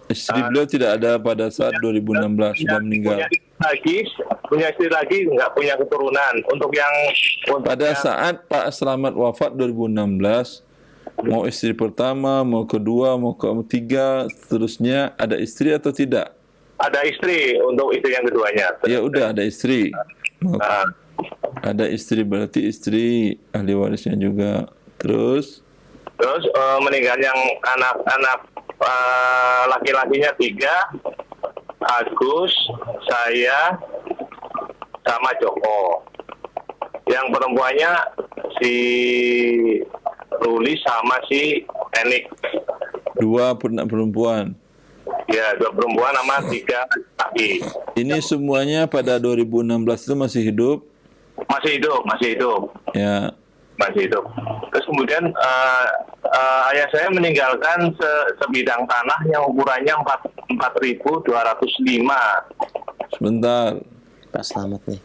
Istri beliau tidak ada pada saat 2016, sudah meninggal. Punya istri lagi, nggak punya keturunan. Pada saat Pak Selamat wafat 2016, mau istri pertama, mau kedua, mau ketiga, seterusnya ada istri atau tidak? Ada istri untuk istri yang keduanya. Ya udah ada istri. Ada istri berarti istri ahli warisnya juga. Terus meninggal yang anak-anak laki-lakinya 3, Agus, saya, sama Joko. Yang perempuannya si Ruli sama si Enik. 2 perempuan. Ya, 2 perempuan sama 3 laki. Ini semuanya pada 2016 itu masih hidup? Masih hidup. Ya. Masih hidup. Terus kemudian ayah saya meninggalkan sebidang tanah yang ukurannya 4.205. Sebentar. Pak Selamat nih.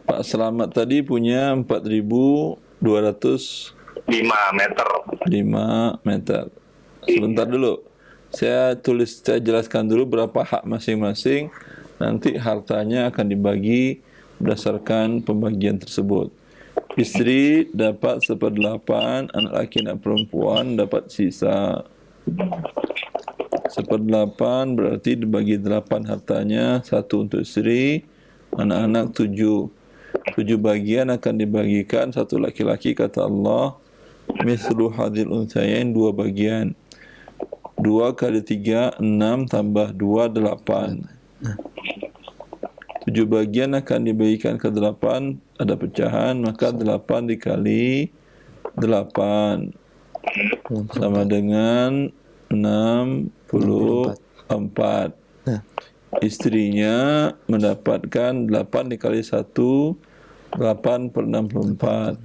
Pak Selamat tadi punya 4.205 meter. meter. Sebentar dulu. Saya jelaskan dulu berapa hak masing-masing. Nanti hartanya akan dibagi berdasarkan pembagian tersebut. Istri dapat 1/8, anak laki anak perempuan dapat sisa 1/8, berarti dibagi 8 hartanya, 1 untuk istri, anak-anak 7. 7 bagian akan dibagikan, 1 laki-laki kata Allah, mislu hadil unthayain, 2 bagian. 2 kali 3, 6 tambah 2, 8. 7 bagian akan dibagikan ke 8, ada pecahan, maka 8 dikali 8 sama dengan 64. Istrinya mendapatkan 8 dikali 1, 8/64.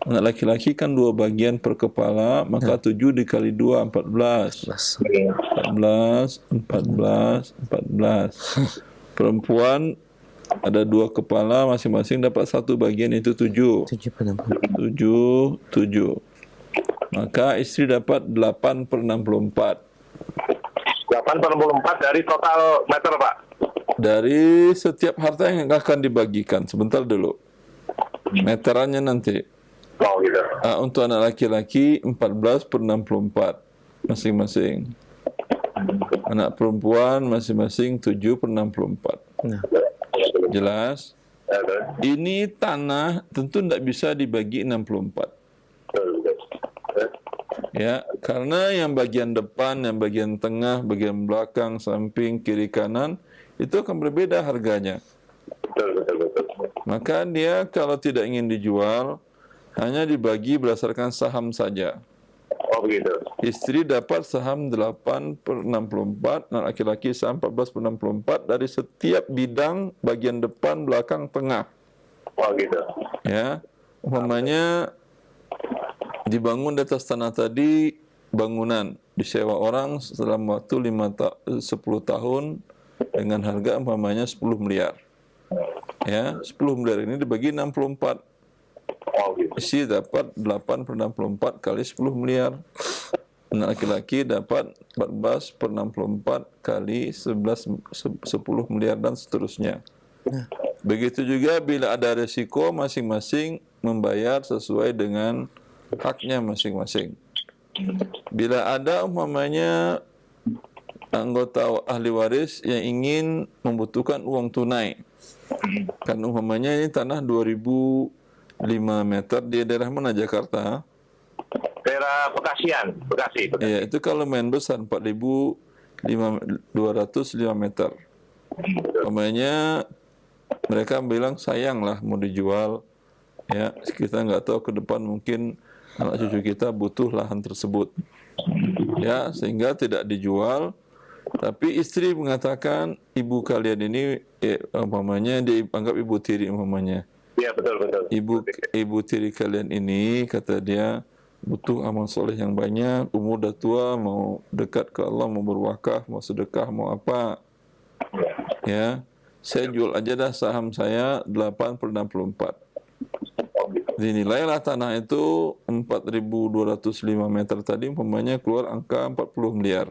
Anak laki-laki kan 2 bagian per kepala, maka 7 dikali 2, 14. 14. Perempuan ada 2 kepala, masing-masing dapat 1 bagian, itu 7. 7. Maka istri dapat 8/64. 8/64 dari total meter Pak. Dari setiap harta yang akan dibagikan. Sebentar dulu. Meterannya nanti. Oh gitu. Untuk anak laki-laki 14/64 masing-masing. Anak perempuan masing-masing 7/64. Jelas? Ini tanah tentu tidak bisa dibagi 64. Ya, karena yang bagian depan, yang bagian tengah, bagian belakang, samping, kiri, kanan itu akan berbeda harganya. Maka dia kalau tidak ingin dijual hanya dibagi berdasarkan saham saja. Oh begitu. Istri dapat saham 8/64, dan laki-laki saham 14/64 dari setiap bidang bagian depan, belakang, tengah. Oh gitu. Ya, umpamanya dibangun di atas tanah tadi bangunan disewa orang selama waktu 10 tahun dengan harga umpamanya 10 miliar. Ya, 10 miliar ini dibagi 64. Oh gitu. istri dapat 8/64 kali 10 miliar. Anak laki-laki dapat 14/64 kali 10 miliar dan seterusnya. Begitu juga bila ada resiko, masing-masing membayar sesuai dengan haknya masing-masing. Bila ada umpamanya anggota ahli waris yang ingin membutuhkan uang tunai, kan umpamanya ini tanah 2005 meter di daerah mana Jakarta? Daerah Bekasi. Ya, itu kalau main besar 4.205 meter. Umpamanya mereka bilang sayanglah mau dijual, ya kita nggak tahu ke depan mungkin anak cucu kita butuh lahan tersebut, ya sehingga tidak dijual. Tapi istri mengatakan ibu kalian ini umpamanya dianggap ibu tiri umpamanya. Iya betul. Ibu tiri kalian ini kata dia butuh amal soleh yang banyak, umur dah tua, mau dekat ke Allah, mau berwakaf, mau sedekah, mau apa, ya saya jual aja dah saham saya 8/64. Dinilailah tanah itu 4.205 meter tadi umpamanya keluar angka 40 miliar.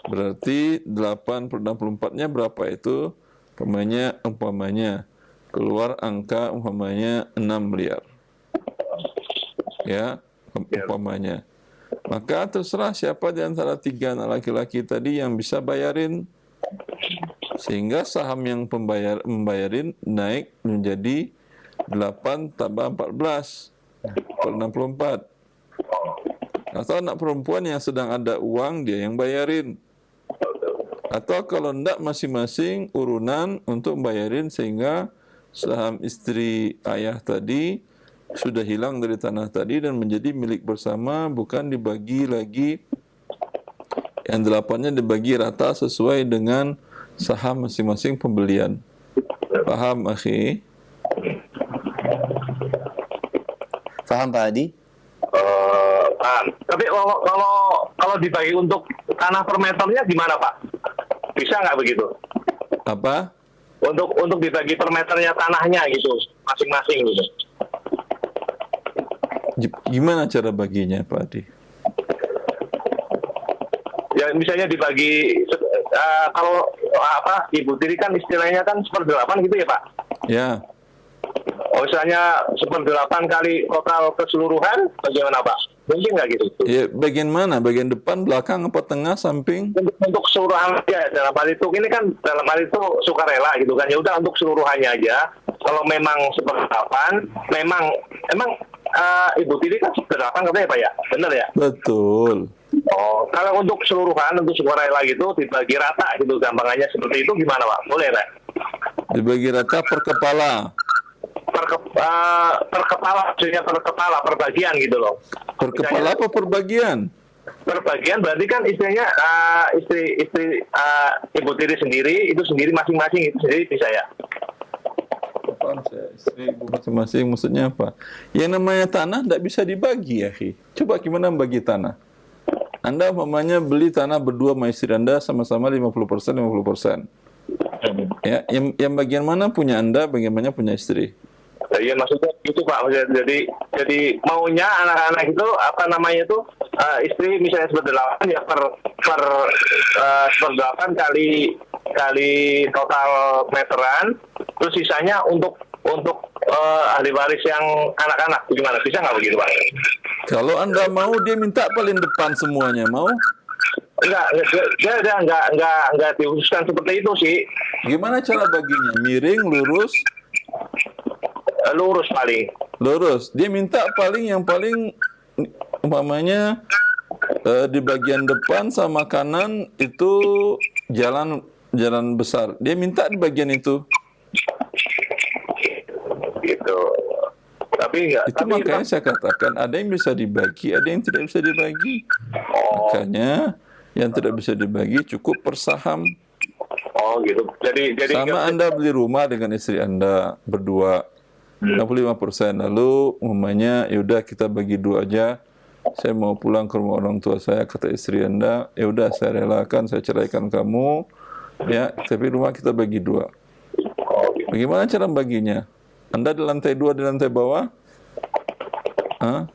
Berarti 8/64-nya berapa itu? Umpamanya keluar angka umpamanya 6 miliar. Ya, umpamanya. Maka terserah siapa di antara 3 anak laki-laki tadi yang bisa bayarin. Sehingga saham yang membayarin naik menjadi 8/14/64. Atau anak perempuan yang sedang ada uang dia yang bayarin. Atau kalau enggak masing-masing urunan untuk bayarin sehingga saham istri ayah tadi sudah hilang dari tanah tadi dan menjadi milik bersama, bukan dibagi lagi. Yang 8-nya dibagi rata sesuai dengan saham masing-masing pembelian. Paham, akhi? Paham Pak Hadi? Paham. Tapi kalau dibagi untuk tanah per meternya gimana Pak? Bisa nggak begitu? Apa? Untuk dibagi per meternya tanahnya gitu, masing-masing gitu. Gimana cara baginya, Pak Adi? Ya misalnya dibagi kalau ibu tiri kan istilahnya kan 1/8 gitu ya Pak? Ya. Oh misalnya 1/8 kali total keseluruhan bagaimana Pak? Mungkin nggak gitu? Ya, bagian mana? Bagian depan, belakang, apa tengah, samping? Untuk keseluruhan aja dalam hal itu, ini kan dalam hal itu sukarela gitu kan, ya udah untuk keseluruhannya aja. Kalau memang 1/8, emang ibu tiri kan 1/8 katanya Pak ya, benar ya? Betul. Oh, kalau untuk keseluruhan, untuk sukarela gitu dibagi rata gitu, gampangannya seperti itu gimana Pak? Boleh Pak? Dibagi rata per kepala. Per kepala, maksudnya per kepala, per bagian gitu loh. Per kepala apa per bagian? Per bagian berarti kan istilahnya istri ibu tiri sendiri, itu sendiri masing-masing, itu sendiri bisa ya? Apaan saya? Istri ibu masing-masing maksudnya apa? Yang namanya tanah tidak bisa dibagi, ya. Coba gimana bagi tanah? Anda umpamanya beli tanah berdua sama istri Anda sama-sama 50%, 50%. Ya, yang bagian mana punya Anda, bagian mana punya istri? Iya maksudnya itu Pak, jadi maunya anak-anak itu istri misalnya 1/8 ya per 1/8 kali total meteran, terus sisanya untuk ahli waris yang anak-anak gimana, bisa nggak begitu Pak? Kalau Anda mau, dia minta paling depan semuanya, mau? Enggak diususkan seperti itu sih. Gimana cara baginya? Miring, lurus? Lurus paling. Lurus. Dia minta yang paling umpamanya di bagian depan sama kanan itu jalan besar. Dia minta di bagian itu. Gitu. Tapi enggak. Itu makanya saya katakan ada yang bisa dibagi, ada yang tidak bisa dibagi. Makanya yang tidak bisa dibagi cukup per saham. Oh gitu. Jadi sama Anda beli rumah dengan istri Anda berdua 65%, lalu umpamanya yaudah kita bagi 2 aja. Saya mau pulang ke rumah orang tua saya, kata istri Anda, ya udah saya relakan, saya ceraikan kamu, ya, tapi rumah kita bagi 2. Bagaimana cara baginya? Anda di lantai 2 di lantai bawah, Hah?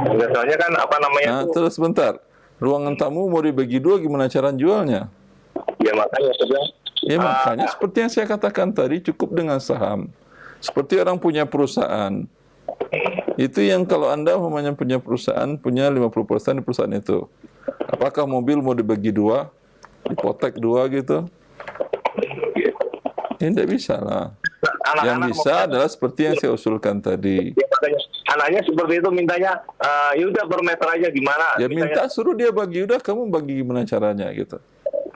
Biasanya kan apa namanya Nah, tuh, terus bentar. Ruangan tamu mau dibagi dua, gimana cara jualnya? ya makanya sudah. Ya makanya seperti yang saya katakan tadi, cukup dengan saham. Seperti orang punya perusahaan. Itu yang kalau Anda umpamanya punya perusahaan, punya 50% di perusahaan itu. Apakah mobil mau dibagi dua? Hipotek dua gitu? Ya tidak bisa lah. Yang bisa adalah seperti yang saya usulkan tadi. Ya, makanya anaknya seperti itu mintanya, ya udah per meter aja gimana? Ya Misalnya, minta suruh dia bagi, udah kamu bagi gimana caranya gitu.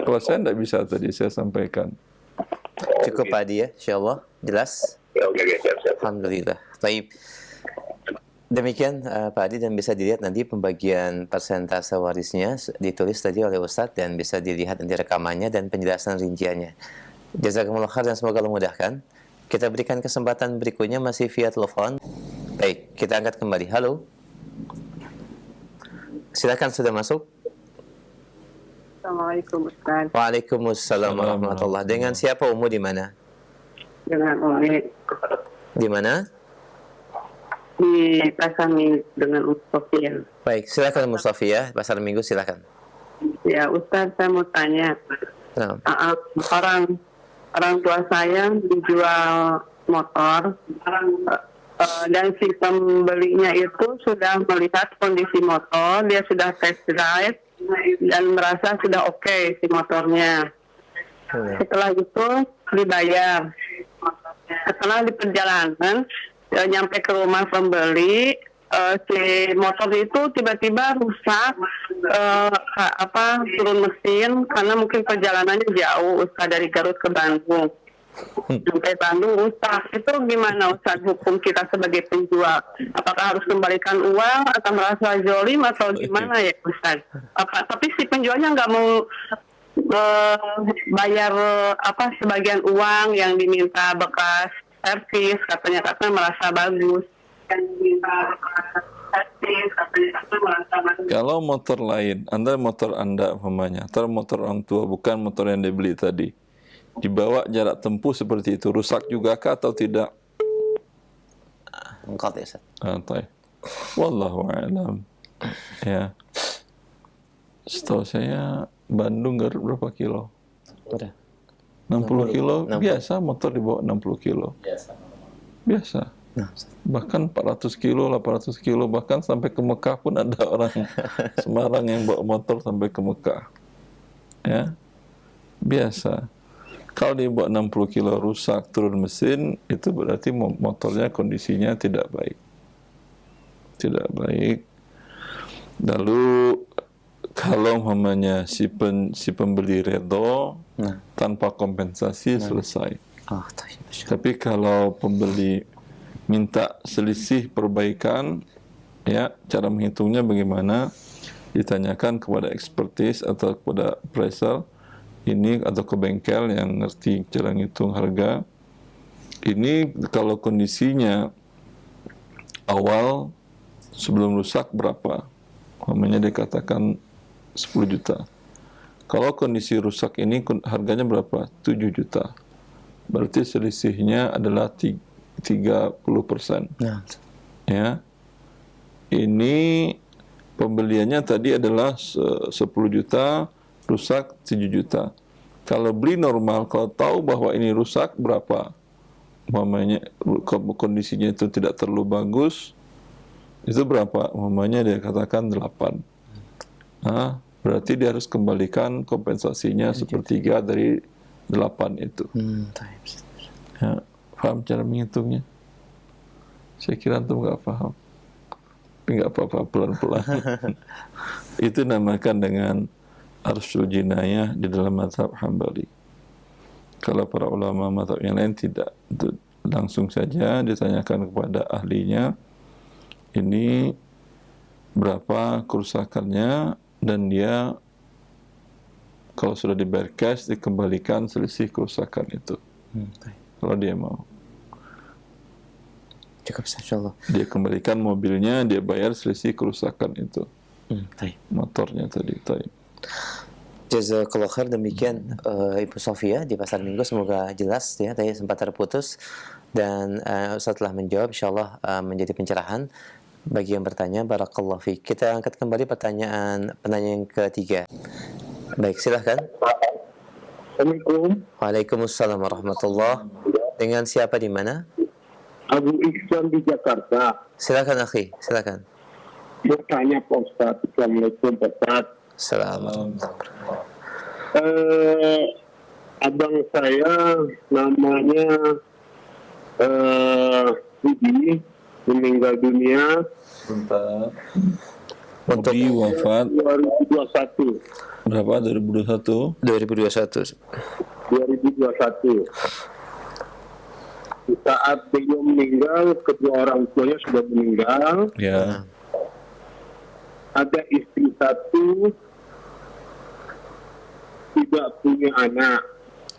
Kalau saya tidak bisa tadi saya sampaikan. Cukup Pak Adi ya, insyaallah jelas. ya, oke, siap. Alhamdulillah. Baik. Demikian Pak Adi, dan bisa dilihat nanti pembagian persentase warisnya ditulis tadi oleh Ustadz, dan bisa dilihat nanti rekamannya dan penjelasan rinciannya. Jazakumullah khair dan semoga Allah mudahkan. Kita berikan kesempatan berikutnya masih via telepon. Baik, kita angkat kembali. Halo. Silakan, sudah masuk. Assalamualaikum Ustaz. Waalaikumsalam warahmatullahi. Dengan siapa Umu, di mana? Dengan Umi Di mana? di Pasar Minggu dengan Sofia. Baik, silakan Mustafi ya, Pasar Minggu silakan. Ya Ustaz, saya mau tanya. Nah, Orang tua saya dijual motor, dan si pembelinya itu sudah melihat kondisi motor, dia sudah test drive dan merasa sudah oke si motornya. Setelah itu dibayar. Setelah di perjalanan nyampe ke rumah pembeli, si motor itu tiba-tiba rusak, turun mesin karena mungkin perjalanannya jauh, Ustaz, dari Garut ke Bandung. Sampai Bandung rusak. Itu gimana Ustaz hukum kita sebagai penjual? Apakah harus kembalikan uang atau merasa zolim atau gimana ya Ustaz? Tapi si penjualnya nggak mau bayar sebagian uang yang diminta bekas servis, katanya merasa bagus. kalau motor lain, motor Anda umpamanya, atau motor orang tua, bukan motor yang dibeli tadi, dibawa jarak tempuh seperti itu, rusak juga kah atau tidak? engkau ya Ustaz. Taib. Wallahu a'lam. Ya. Setahu saya Bandung Garut berapa kilo? Udah. 60 kilo 60. biasa, motor dibawa 60 kilo. Biasa. Nah, Bahkan 400 kilo, 800 kilo, bahkan sampai ke Mekah pun ada orang Semarang yang bawa motor sampai ke Mekah. Ya. Biasa. Kalau dia bawa 60 kilo rusak, turun mesin, itu berarti motornya kondisinya tidak baik. Tidak baik. Lalu kalau umpamanya si pembeli redo, tanpa kompensasi selesai. Tapi kalau pembeli minta selisih perbaikan, ya cara menghitungnya bagaimana? Ditanyakan kepada expertise atau kepada appraiser ini atau ke bengkel yang ngerti cara ngitung harga. Ini kalau kondisinya awal sebelum rusak berapa? Umpamanya dia katakan 10 juta. Kalau kondisi rusak ini harganya berapa? 7 juta. Berarti selisihnya adalah 30%. Ya. Ini pembeliannya tadi adalah 10 juta, rusak 7 juta. Kalau beli normal, kalau tahu bahwa ini rusak berapa? Umpamanya kondisinya itu tidak terlalu bagus, itu berapa? Umpamanya dia katakan 8. Berarti dia harus kembalikan kompensasinya sepertiga dari 8 itu. Ya, paham cara menghitungnya? Saya kira antum nggak paham. Tapi nggak apa-apa, pelan-pelan. Itu namakan dengan arsyul jinayah di dalam mazhab Hambali. Kalau para ulama mazhab yang lain tidak. Itu langsung saja ditanyakan kepada ahlinya, ini berapa kerusakannya, dan dia kalau sudah dibayar cash dikembalikan selisih kerusakan itu. Kalau dia mau. Cukup, insyaallah. Dia kembalikan mobilnya, dia bayar selisih kerusakan itu. Motornya tadi. Jazakallah khair. Demikian Ibu Sofia di Pasar Minggu, semoga jelas ya, tadi sempat terputus dan Ustaz telah menjawab, insyaallah menjadi pencerahan. bagi yang bertanya. Barakallahu fiik. Kita angkat kembali penanya yang ketiga. Baik, silahkan. Assalamualaikum. Waalaikumsalam warahmatullah. Dengan siapa di mana? Abu Ihsan di Jakarta. Silakan akhi, silakan. Bertanya Pak Ustaz. Assalamualaikum Pak Ustaz. Assalamualaikum. Abang saya namanya Budi, meninggal dunia Untuk Budi wafat 2021. berapa? 2021. 2021. 2021. Di saat beliau meninggal, kedua orang tuanya sudah meninggal. Ya. Ada istri satu, tidak punya anak.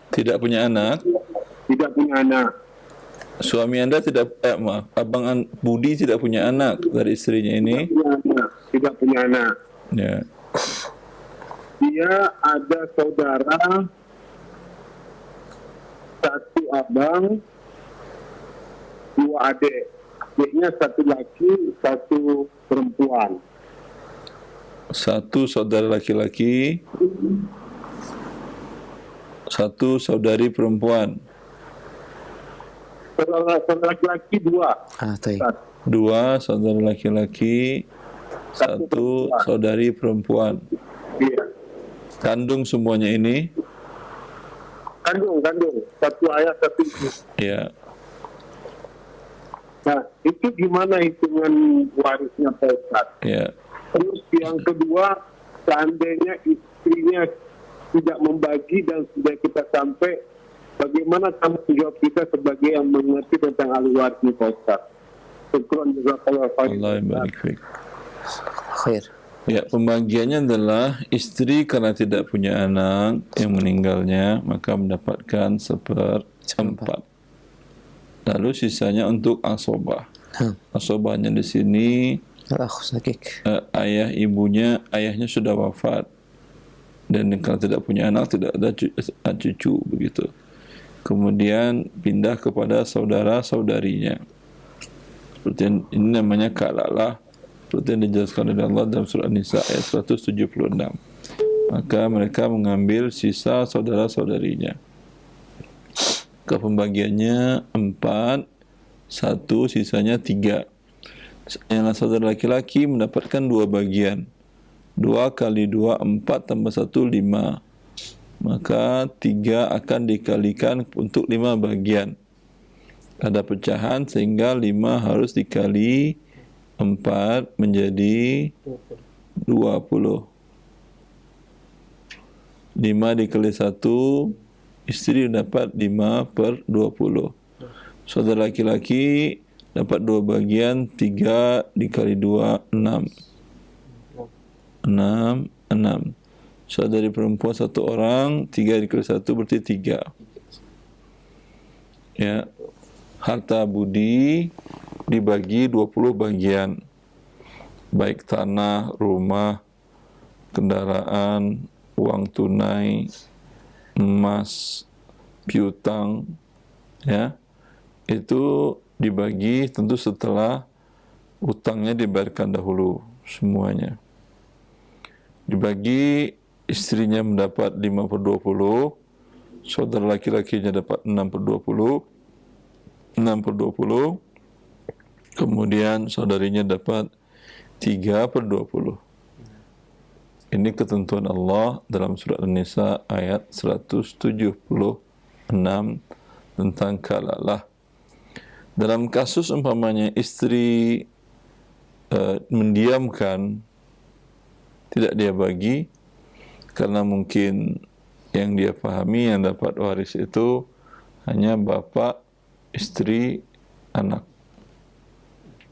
Tidak punya anak. Tidak punya anak. Suami Anda tidak, maaf, Budi tidak punya anak dari istrinya ini. Tidak punya anak. Ya. Dia ada saudara, satu abang, dua adik. Adiknya satu laki, satu perempuan. Satu saudara laki-laki, satu saudari perempuan. Saudara laki-laki dua. Taib. Dua saudara laki-laki, satu saudari perempuan. Iya. Kandung semuanya ini. Kandung. Satu ayah, satu ibu. Ya. Nah, itu gimana hitungan warisnya Pak Ustaz? Ya. Terus yang kedua, seandainya istrinya tidak membagi dan sudah kita sampai, bagaimana tanggung jawab kita sebagai yang mengerti tentang ahli waris ini Pak Ustaz? Syukran jazakallahu khairan. Allah barik fiik. Khair. Ya, pembagiannya adalah istri karena tidak punya anak yang meninggalnya, maka mendapatkan 1/4. Lalu sisanya untuk asobah. Asobahnya di sini ayahnya sudah wafat, dan kalau tidak punya anak tidak ada cucu begitu. Kemudian pindah kepada saudara-saudarinya. Seperti ini namanya kalalah, seperti yang dijelaskan oleh Allah dalam surah An-Nisa ayat 176. Maka mereka mengambil sisa saudara-saudarinya. Pembagiannya 4, 1, sisanya 3. Yang saudara laki-laki mendapatkan 2 bagian. 2 kali 2, 4 tambah 1, 5. Maka 3 akan dikalikan untuk 5 bagian. Ada pecahan sehingga 5 harus dikali 4 menjadi 20. 5 dikali 1, istri dapat 5/20. Saudara laki-laki dapat 2 bagian, 3 dikali 2, 6. 6. Saudari perempuan 1 orang, 3 dikali 1 berarti 3. Ya. Harta budi dibagi 20 bagian. Baik tanah, rumah, kendaraan, uang tunai, emas, piutang, ya, itu dibagi tentu setelah utangnya dibayarkan dahulu semuanya. Dibagi, istrinya mendapat 5/20, saudara laki-lakinya dapat 6/20, kemudian saudarinya dapat 3/20. Ini ketentuan Allah dalam surat An-Nisa ayat 176 tentang kalalah. Dalam kasus umpamanya istri mendiamkan, tidak dia bagi, karena mungkin yang dia pahami yang dapat waris itu hanya bapak, istri, anak.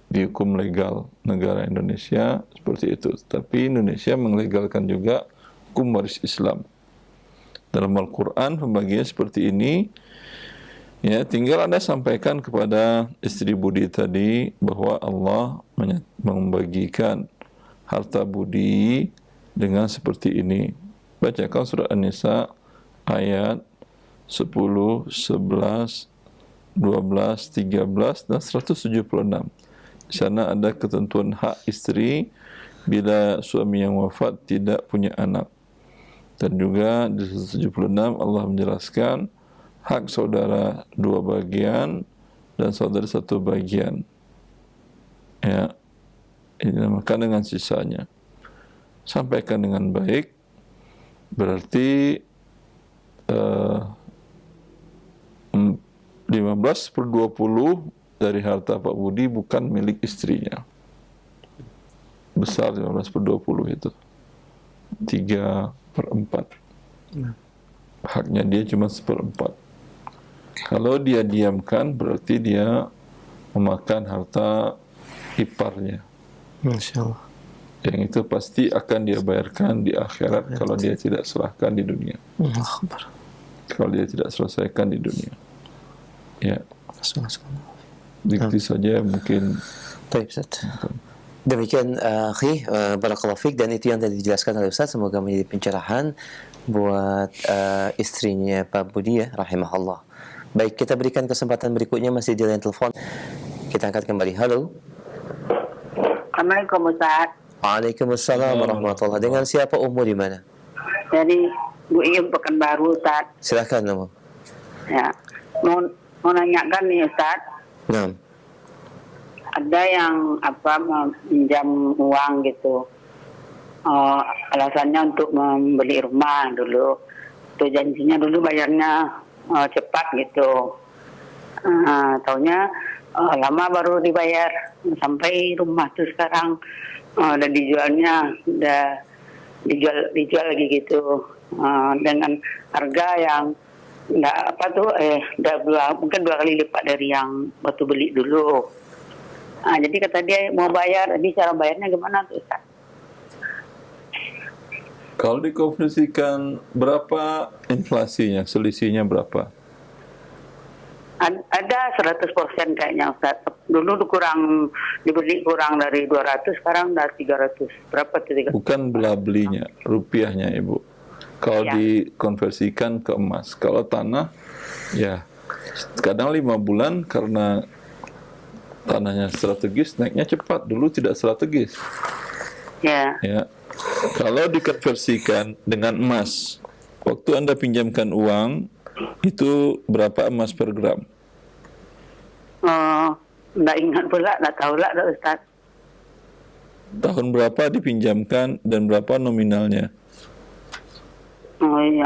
Di hukum legal negara Indonesia seperti itu. Tapi Indonesia melegalkan juga hukum waris Islam. Dalam Al-Quran pembagiannya seperti ini. Ya, tinggal Anda sampaikan kepada istri budi tadi bahwa Allah membagikan harta budi dengan seperti ini. Bacakan surah An-Nisa ayat 10, 11, 12, 13 dan 176. Sana ada ketentuan hak istri bila suami yang wafat tidak punya anak. Dan juga di 176 Allah menjelaskan hak saudara 2 bagian dan saudara 1 bagian. Ya, ini dinamakan dengan sisanya. Sampaikan dengan baik, berarti 15/20 dari harta Pak Budi bukan milik istrinya. Besar 15/20 itu. 3/4. Haknya dia cuma 1/4. Kalau dia diamkan berarti dia memakan harta iparnya. Masya Allah. Yang itu pasti akan dia bayarkan di akhirat kalau dia tidak serahkan di dunia. Allahu Akbar. Kalau dia tidak selesaikan di dunia. Ya, begitu saja mungkin. Baik, Ustaz. Demikian akhi, barakallahu fiik, dan itu yang tadi dijelaskan oleh Ustaz, semoga menjadi pencerahan buat istrinya Pak Budi ya, rahimahullah. Baik, kita berikan kesempatan berikutnya masih di line telepon. Kita angkat kembali. Halo. Assalamualaikum Ustaz. Waalaikumsalam warahmatullahi. Dengan siapa, umur di mana? Jadi Bu Iim Pekanbaru Ustaz. Silakan, Umur. Ya. Mau nanyakan nih Ustaz. Nah. Ada yang meminjam uang gitu. Alasannya untuk membeli rumah dulu. Itu janjinya dulu bayarnya cepat gitu. Taunya lama baru dibayar, sampai rumah tuh sekarang udah dijualnya, udah dijual lagi gitu, dengan harga yang mungkin 2 kali lipat dari yang waktu beli dulu. Jadi kata dia mau bayar, jadi cara bayarnya gimana tuh Ustaz? Kalau dikonversikan berapa inflasinya, selisihnya berapa? Ada 100% kayaknya Ustaz. Dulu dibeli kurang dari 200, sekarang udah 300. Berapa tuh? Bukan belah belinya, rupiahnya Ibu. Kalau dikonversikan ke emas. Kalau tanah, ya kadang 5 bulan karena tanahnya strategis, naiknya cepat. Dulu tidak strategis. Ya. Kalau dikonversikan dengan emas, waktu Anda pinjamkan uang, itu berapa emas per gram? Nggak ingat pula, nggak tahu lah Ustaz. Tahun berapa dipinjamkan dan berapa nominalnya? Oh iya,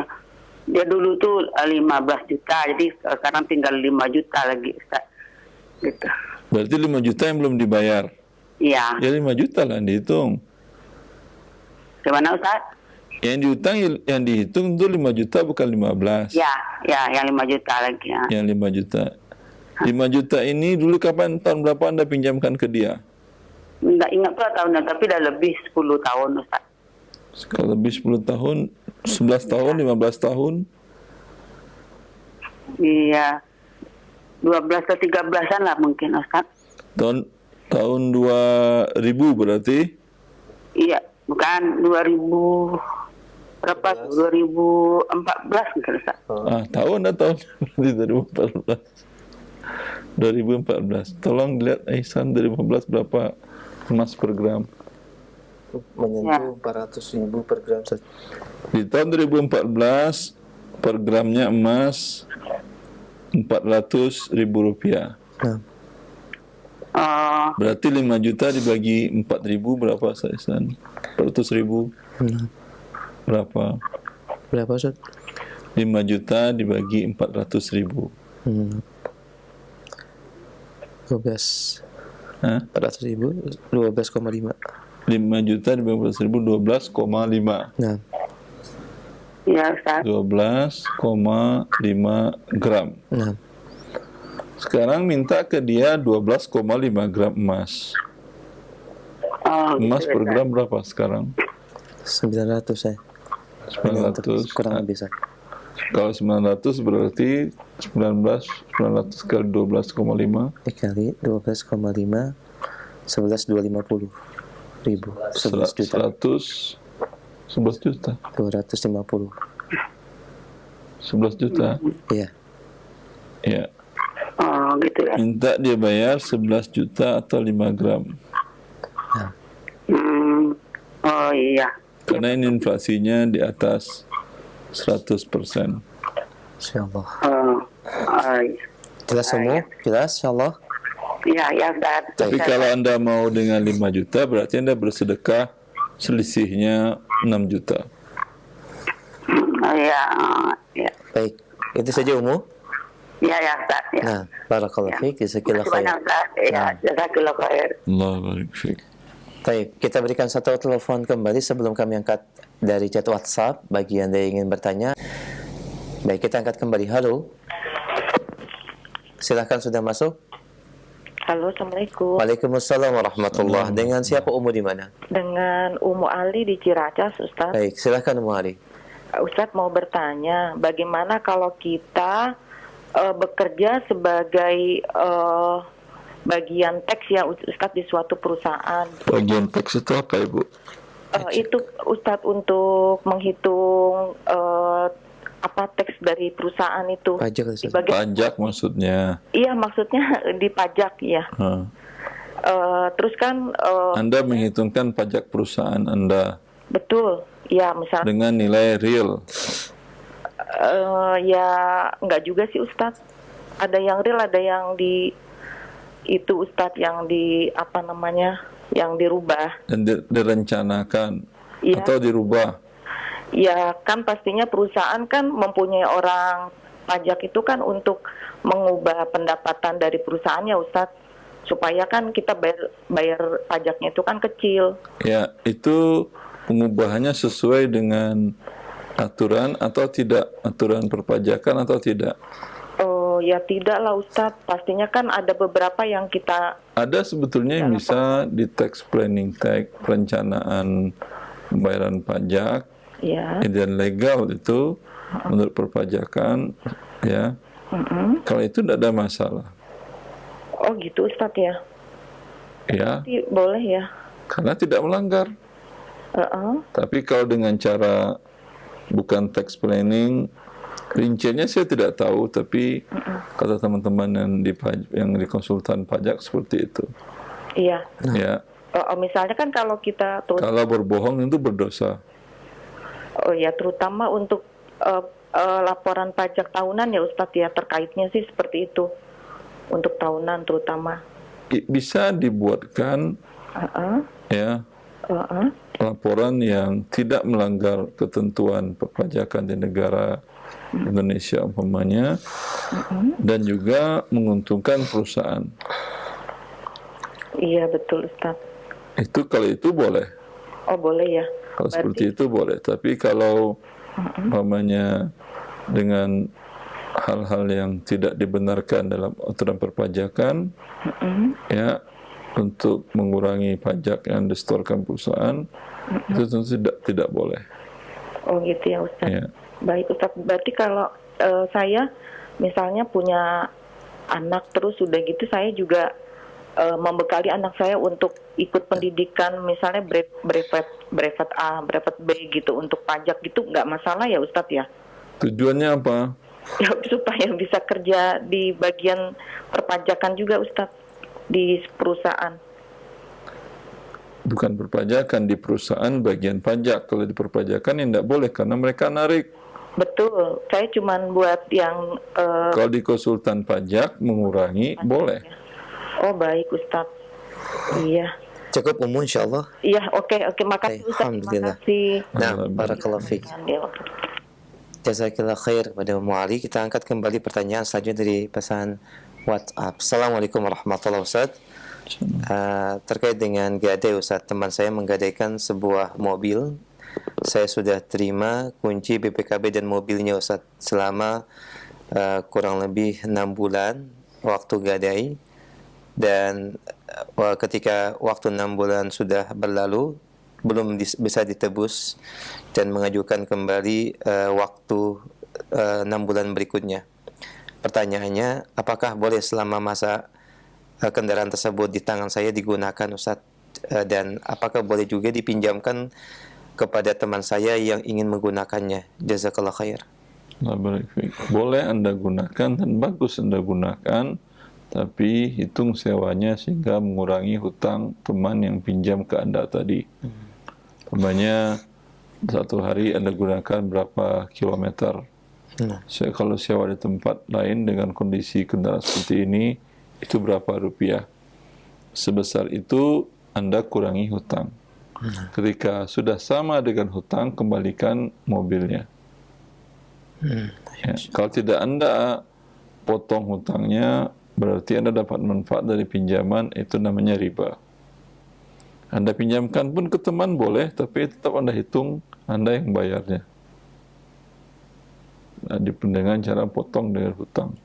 dia dulu tuh 15 juta, jadi sekarang tinggal 5 juta lagi Ustaz. Gitu. Berarti 5 juta yang belum dibayar? Iya. Ya 5 juta lah yang dihitung. Gimana Ustaz? Yang diutang, yang dihitung itu 5 juta bukan 15. Ya, yang 5 juta lagi ya. Yang 5 juta. 5 juta ini dulu kapan, tahun berapa Anda pinjamkan ke dia? Nggak ingat pula tahunnya, tapi udah lebih 10 tahun Ustaz. Kalau lebih 10 tahun, 11 tahun, 15 tahun? Iya. 12 atau 13-an lah mungkin Ustaz. Tahun 2000 berarti? Iya, bukan 2000 berapa? 2014 mungkin Ustaz. Tahun atau berarti 2014. Tolong lihat Ihsan 2014 berapa emas per gram? Menyentuh 400.000 per gram. Di tahun 2014 per gramnya emas 400.000 rupiah. Berarti 5 juta dibagi 4.000 berapa Ihsan? 400.000. Berapa? Berapa Ustaz? 5 juta dibagi 400.000. 12. 400.000 12,5. 5 juta dibagi 400.000 12,5. Nah. Iya Ustaz. 12,5 gram. Nah. Sekarang minta ke dia 12,5 gram emas. Emas per gram berapa sekarang? 900 ya. 900. Kurang lebih Ustaz. Kalau 900 berarti 900 kali 12,5 dikali 12,5 11.250 ribu 11 juta 11 juta 250. 11 juta. Iya. Iya. Oh gitu ya. Minta dia bayar 11 juta atau 5 gram. Oh iya. Karena ini inflasinya di atas 100%. Insyaallah. Iya. Jelas semua? Jelas insyaallah. Iya, ya Ustaz. Tapi kalau Anda mau dengan 5 juta, berarti Anda bersedekah selisihnya 6 juta. Iya, iya. Baik. Itu saja Umu. Iya, ya Ustaz. Ya. Nah, barakallahu fiik, jazakallahu Terima kasih banyak khair. Ustaz. Iya, jazakallahu khair. Allah barik fiik. Baik, kita berikan satu telepon kembali sebelum kami angkat dari chat WhatsApp bagi Anda yang ingin bertanya. Baik, kita angkat kembali. Halo. Silahkan, sudah masuk. Halo, Assalamualaikum. Waalaikumsalam warahmatullah. Dengan siapa Umu di mana? Dengan Umu Ali di Ciracas, Ustaz. Baik, silahkan Umu Ali. Ustaz mau bertanya, bagaimana kalau kita bekerja sebagai bagian teks ya Ustaz di suatu perusahaan? Bagian teks itu apa Ibu? Itu Ustaz untuk menghitung teks dari perusahaan itu. Pajak, Di bagian- Pajak maksudnya. Iya, maksudnya di pajak ya. Terus kan Anda menghitungkan pajak perusahaan Anda betul, ya misalnya dengan nilai real. ya enggak juga sih Ustadz. Ada yang real, ada yang itu Ustadz yang yang dirubah. Dan direncanakan Iya. atau dirubah. Ya kan pastinya perusahaan kan mempunyai orang pajak itu kan untuk mengubah pendapatan dari perusahaannya Ustadz. Supaya kan kita bayar pajaknya itu kan kecil. Ya, itu pengubahannya sesuai dengan aturan atau tidak, aturan perpajakan atau tidak. Oh ya tidak lah Ustadz, pastinya kan ada beberapa yang kita Ada sebetulnya yang bisa di tax planning, tax perencanaan pembayaran pajak, ya. dan legal itu menurut perpajakan, ya. Kalau itu tidak ada masalah, Oh gitu Ustadz ya. ya, Boleh ya. karena tidak melanggar. Tapi kalau dengan cara bukan tax planning, rinciannya saya tidak tahu, tapi kata teman-teman yang di konsultan pajak seperti itu. Iya. Ya, Misalnya kan kalau kita kalau berbohong itu berdosa. oh ya terutama untuk laporan pajak tahunan ya Ustadz ya, terkaitnya sih seperti itu untuk tahunan terutama. Bisa dibuatkan ya laporan yang tidak melanggar ketentuan perpajakan di negara Indonesia umpamanya, dan juga menguntungkan perusahaan. Iya betul Ustadz. Itu kalau itu boleh. Oh boleh ya. Kalau seperti itu boleh. Tapi kalau umpamanya dengan hal-hal yang tidak dibenarkan dalam aturan perpajakan, ya, untuk mengurangi pajak yang disetorkan perusahaan, itu tentu tidak boleh. Oh gitu ya Ustadz. Ya. Baik Ustadz, berarti kalau saya misalnya punya anak terus sudah gitu saya juga membekali anak saya untuk ikut pendidikan misalnya brevet A, brevet B gitu untuk pajak gitu, nggak masalah ya Ustadz ya? Tujuannya apa? Ya supaya bisa kerja di bagian perpajakan juga Ustadz di perusahaan. Bukan perpajakan, di perusahaan bagian pajak. Kalau di perpajakan ya tidak boleh karena mereka narik. Betul, saya cuman buat yang Kalau di konsultan pajak mengurangi boleh. oh baik Ustadz. Iya. Cukup Umu insyaallah. Iya, oke, makasih Ustadz. Alhamdulillah. Terima kasih. Nah, barakallahu fiik. Jazakallah khair kepada Umu Ali. Kita angkat kembali pertanyaan selanjutnya dari pesan WhatsApp. Assalamualaikum warahmatullahi wabarakatuh. Terkait dengan gadai Ustaz, teman saya menggadaikan sebuah mobil. Saya sudah terima kunci BPKB dan mobilnya Ustaz selama kurang lebih 6 bulan waktu gadai, dan ketika waktu 6 bulan sudah berlalu belum bisa ditebus dan mengajukan kembali waktu 6 bulan berikutnya. Pertanyaannya, apakah boleh selama masa kendaraan tersebut di tangan saya digunakan Ustaz, dan apakah boleh juga dipinjamkan kepada teman saya yang ingin menggunakannya? Jazakallah khair. Boleh Anda gunakan dan bagus Anda gunakan, tapi hitung sewanya sehingga mengurangi hutang teman yang pinjam ke Anda tadi. Umpamanya satu hari Anda gunakan berapa kilometer. Kalau sewa di tempat lain dengan kondisi kendaraan seperti ini, itu berapa rupiah. Sebesar itu Anda kurangi hutang. Ketika sudah sama dengan hutang, kembalikan mobilnya. Ya, kalau tidak Anda potong hutangnya, berarti Anda dapat manfaat dari pinjaman, itu namanya riba. Anda pinjamkan pun ke teman boleh, tapi tetap Anda hitung Anda yang bayarnya. Nah, dengan cara potong dengan hutang.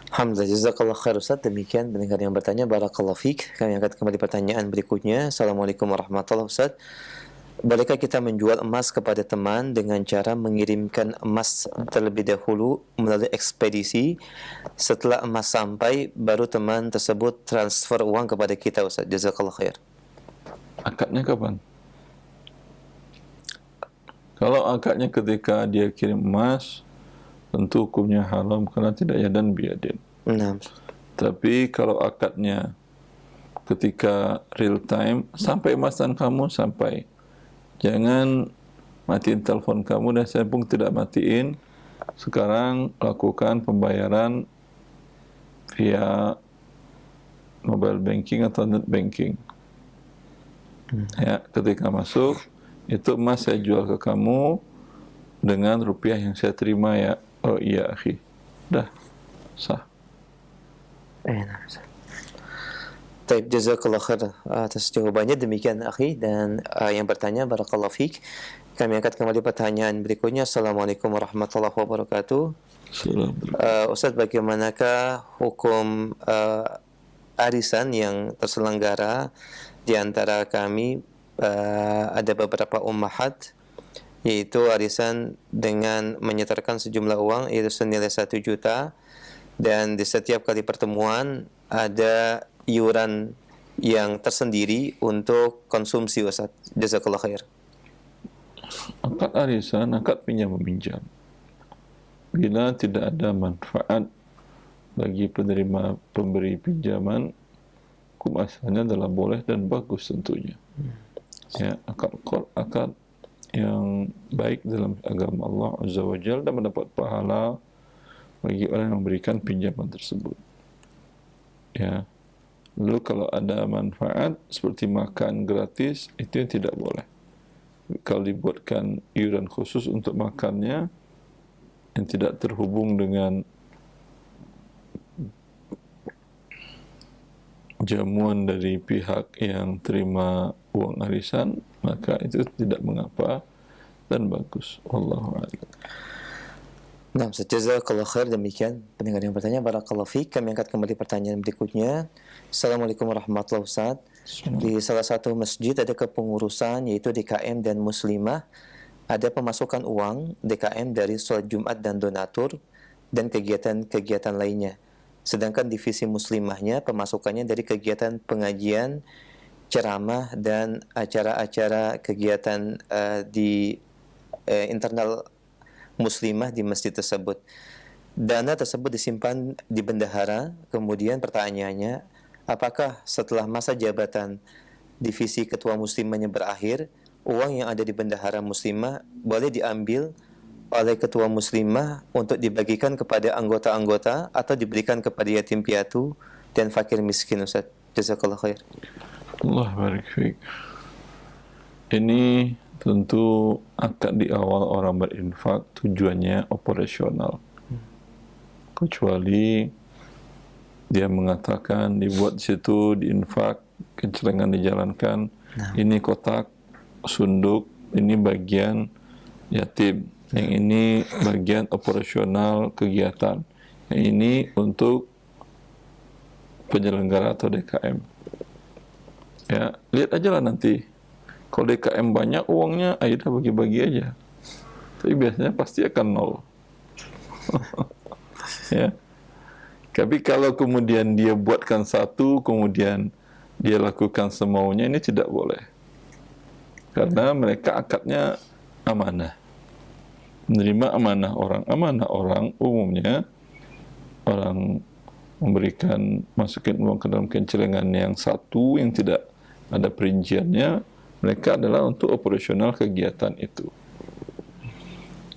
Alhamdulillah, jazakallah khair Ustaz. Demikian pendengar yang bertanya, barakallahu fiik. Kami angkat kembali pertanyaan berikutnya. Assalamualaikum warahmatullahi wabarakatuh. Bolehkah kita menjual emas kepada teman dengan cara mengirimkan emas terlebih dahulu melalui ekspedisi? Setelah emas sampai, baru teman tersebut transfer uang kepada kita, Ustaz. Jazakallah khair. Akadnya kapan? Kalau akadnya ketika dia kirim emas, tentu hukumnya haram karena tidak yadan biadin. Nah. Tapi kalau akadnya ketika real time, sampai emas dan kamu sampai. Jangan matiin telepon kamu dan saya pun tidak matiin. Sekarang lakukan pembayaran via mobile banking atau net banking. Ya, ketika masuk, itu emas saya jual ke kamu dengan rupiah yang saya terima ya. Oh iya, akhi. Dah, sah. Baik, jazakallah khair atas jawabannya. Demikian akhi, dan yang bertanya, barakallahu fiik. Kami angkat kembali pertanyaan berikutnya. Assalamualaikum warahmatullahi wabarakatuh. Ustaz, bagaimanakah hukum arisan yang terselenggara di antara kami? Ada beberapa ummahat, yaitu arisan dengan menyetorkan sejumlah uang, yaitu senilai 1 juta, dan di setiap kali pertemuan ada iuran yang tersendiri untuk konsumsi, Ustaz. Jazakallah khair. Akad arisan, akad pinjam-meminjam. Bila tidak ada manfaat bagi penerima pemberi pinjaman, hukum asalnya adalah boleh dan bagus tentunya. Ya, akad yang baik dalam agama Allah Azza wa Jalla dan mendapat pahala bagi orang yang memberikan pinjaman tersebut. Ya. Lalu kalau ada manfaat seperti makan gratis, itu yang tidak boleh. Kalau dibuatkan iuran khusus untuk makannya yang tidak terhubung dengan jamuan dari pihak yang terima uang arisan, maka itu tidak mengapa dan bagus. Wallahu a'lam. Nah, jazakallah khair. Demikian pendengar yang bertanya, barakallahu fiik. Kami angkat kembali pertanyaan berikutnya. Assalamualaikum warahmatullahi wabarakatuh. Di salah satu masjid ada kepengurusan, yaitu DKM dan Muslimah. Ada pemasukan uang DKM dari sholat Jumat dan donatur dan kegiatan-kegiatan lainnya. Sedangkan divisi Muslimahnya pemasukannya dari kegiatan pengajian, ceramah, dan acara-acara kegiatan di internal Muslimah di masjid tersebut. Dana tersebut disimpan di bendahara. Kemudian pertanyaannya, apakah setelah masa jabatan divisi ketua Muslimahnya berakhir, uang yang ada di bendahara Muslimah boleh diambil oleh ketua Muslimah untuk dibagikan kepada anggota-anggota atau diberikan kepada yatim piatu dan fakir miskin, Ustaz? Jazakallah khair. Allah barik fiik. Ini tentu akad di awal orang berinfak tujuannya operasional. Kecuali dia mengatakan dibuat di situ, diinfak, kencelengan dijalankan. Ini kotak, sunduk, ini bagian yatim. Yang ini bagian operasional kegiatan. Yang ini untuk penyelenggara atau DKM. Ya, lihat aja lah nanti. Kalau DKM banyak uangnya, ayo dah bagi-bagi aja. Tapi biasanya pasti akan nol. Ya. Tapi kalau kemudian dia buatkan satu, kemudian dia lakukan semaunya, ini tidak boleh. Karena mereka akadnya amanah. Menerima amanah orang umumnya orang memberikan, masukin uang ke dalam kencelengan yang satu yang tidak ada perinciannya, mereka adalah untuk operasional kegiatan itu.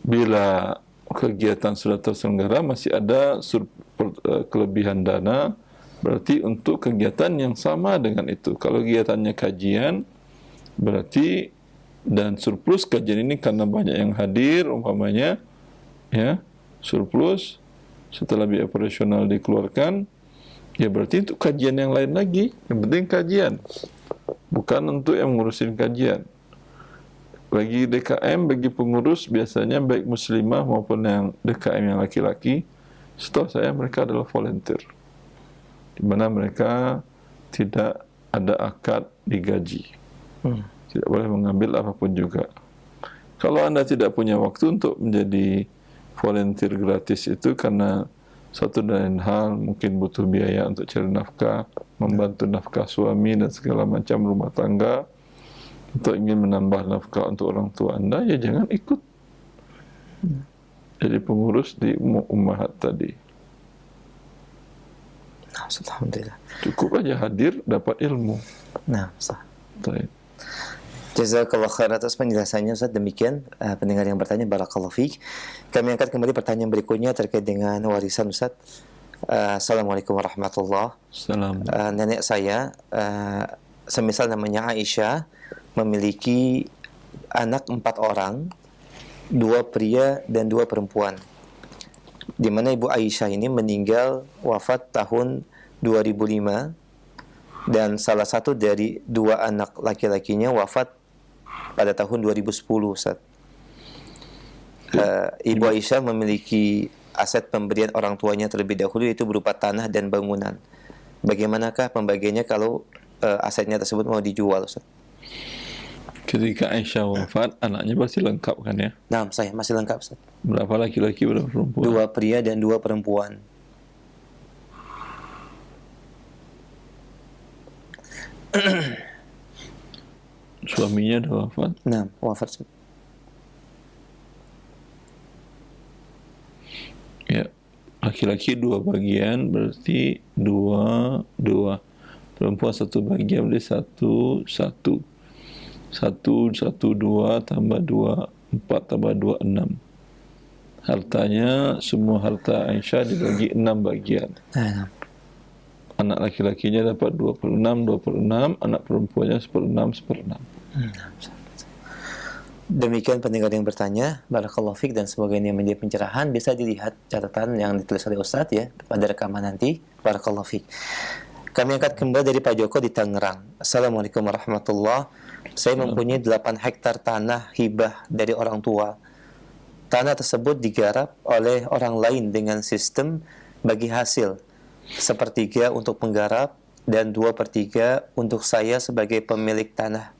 Bila kegiatan sudah terselenggara masih ada kelebihan dana, berarti untuk kegiatan yang sama dengan itu. Kalau kegiatannya kajian, berarti dan surplus kajian ini karena banyak yang hadir umpamanya, ya, surplus setelah biaya operasional dikeluarkan, ya berarti untuk kajian yang lain lagi. Yang penting kajian, bukan untuk yang ngurusin kajian. Bagi DKM, bagi pengurus biasanya baik muslimah maupun yang DKM yang laki-laki, setahu saya mereka adalah volunteer, di mana mereka tidak ada akad digaji, tidak boleh mengambil apapun juga. Kalau Anda tidak punya waktu untuk menjadi volunteer gratis itu karena satu dan lain hal, mungkin butuh biaya untuk cari nafkah, membantu nafkah suami dan segala macam rumah tangga, atau ingin menambah nafkah untuk orang tua Anda, ya jangan ikut jadi pengurus di ummahat tadi. Alhamdulillah. Cukup aja hadir, dapat ilmu. Nah, sah. Baik. Jazakallah khair atas penjelasannya, Ustaz. Demikian pendengar yang bertanya, barakallahu fiik. Kami angkat kembali pertanyaan berikutnya terkait dengan warisan, Ustaz. Assalamualaikum warahmatullahi wabarakatuh. Nenek saya, semisal namanya Aisyah, memiliki anak 4 orang, 2 pria dan 2 perempuan. Di mana Ibu Aisyah ini meninggal wafat tahun 2005, dan salah satu dari 2 anak laki-lakinya wafat pada tahun 2010, Ustaz. Ibu Aisyah memiliki aset pemberian orang tuanya terlebih dahulu, yaitu berupa tanah dan bangunan. Bagaimanakah pembagiannya kalau asetnya tersebut mau dijual, Ustaz? Ketika Aisyah wafat, anaknya pasti lengkap kan ya? Nah, saya masih lengkap, Ustaz. Berapa laki-laki, berapa perempuan? 2 pria dan 2 perempuan. Suaminya dah wafat? Nah, wafat, Ustaz. Ya, laki-laki 2 bagian, berarti 2. Perempuan 1 bagian, berarti 1, 2 tambah 2, 4 tambah 2, 6. Hartanya, semua harta Aisyah dibagi 6 bagian. Anak laki-lakinya dapat 26, anak perempuannya 1/6. Demikian pendengar yang bertanya, barakallahu fiik, dan semoga ini menjadi pencerahan. Bisa dilihat catatan yang ditulis oleh Ustadz ya pada rekaman nanti. Barakallahu fiik. Kami angkat kembali dari Pak Joko di Tangerang. Assalamualaikum warahmatullahi wabarakatuh. Saya mempunyai 8 hektar tanah hibah dari orang tua. Tanah tersebut digarap oleh orang lain dengan sistem bagi hasil, 1/3 untuk penggarap dan 2/3 untuk saya sebagai pemilik tanah.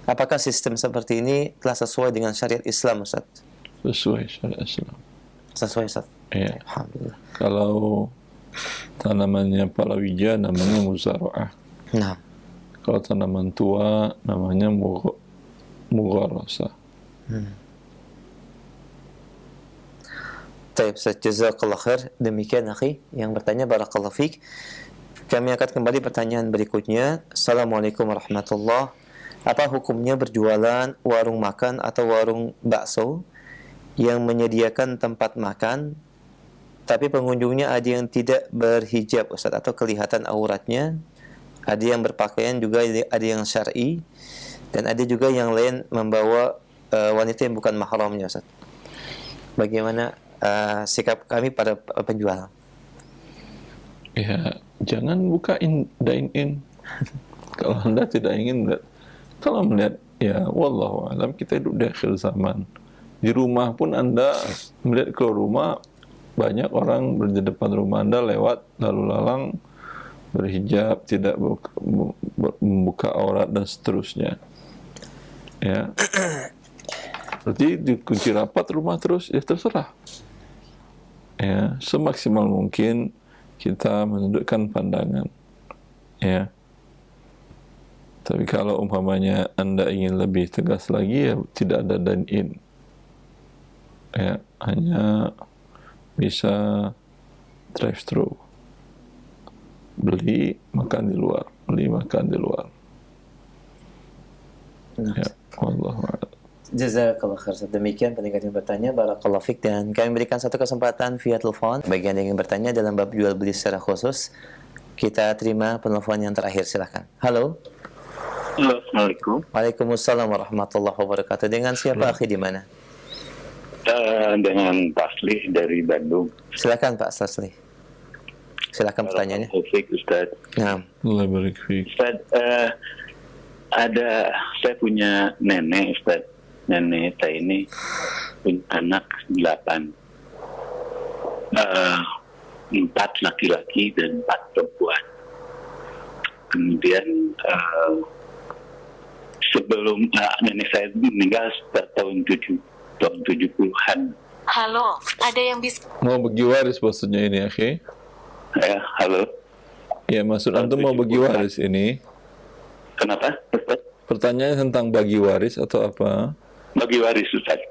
Apakah sistem seperti ini telah sesuai dengan syariat Islam, Ustaz? Sesuai syariat Islam. Sesuai, Ustaz? Ya. Alhamdulillah. Kalau tanamannya palawija namanya muzara'ah. Nah. Kalau tanaman tua namanya mugharasah. Baik, Ustaz, jazakallah khair. Demikian akhi yang bertanya, barakallahu fiik. Kami akan kembali pertanyaan berikutnya. Assalamualaikum warahmatullahi wabarakatuh. Apa hukumnya berjualan warung makan atau warung bakso yang menyediakan tempat makan tapi pengunjungnya ada yang tidak berhijab, Ustaz, atau kelihatan auratnya, ada yang berpakaian juga, ada yang syar'i, dan ada juga yang lain membawa wanita yang bukan mahramnya, Ustaz. Bagaimana sikap kami pada penjual? Ya, jangan buka dine-in. Kalau Anda tidak ingin, kalau melihat, ya wallahu alam, kita hidup di akhir zaman. Di rumah pun Anda melihat ke rumah, banyak orang di depan rumah Anda lewat lalu lalang berhijab, tidak membuka aurat dan seterusnya. Ya. Berarti dikunci rapat rumah terus, ya terserah. Ya, semaksimal mungkin kita menundukkan pandangan. Ya. Tapi kalau umpamanya Anda ingin lebih tegas lagi, ya tidak ada dine-in. Ya, hanya bisa drive-thru. Beli, makan di luar. Beli, makan di luar. Nah. Ya, wallahu a'lam. Jazakallah khair. Demikian pendengar yang bertanya, barakallahu fiik, dan kami berikan satu kesempatan via telepon bagi Anda yang ingin bertanya dalam bab jual beli secara khusus. Kita terima penelpon yang terakhir, silakan. Halo. Halo, Assalamualaikum. Waalaikumsalam warahmatullahi wabarakatuh. Dengan siapa akhi di mana? Dengan Tasli dari Bandung. Silakan Pak Tasli. Silakan pertanyaannya. Taufik, Ustaz. Nah. Allah barik fiik. Ustaz, saya punya nenek, Ustaz. Nenek saya ini punya anak 8. 4 laki-laki dan 4 perempuan. Kemudian sebelum nenek saya meninggal tahun 70-an. Halo, ada yang bisa... Mau bagi waris maksudnya ini, akhi? Ya, halo. Ya, maksud antum mau bagi waris ini? Kenapa, Ustaz? Pertanyaannya tentang bagi waris atau apa? Bagi waris, Ustaz.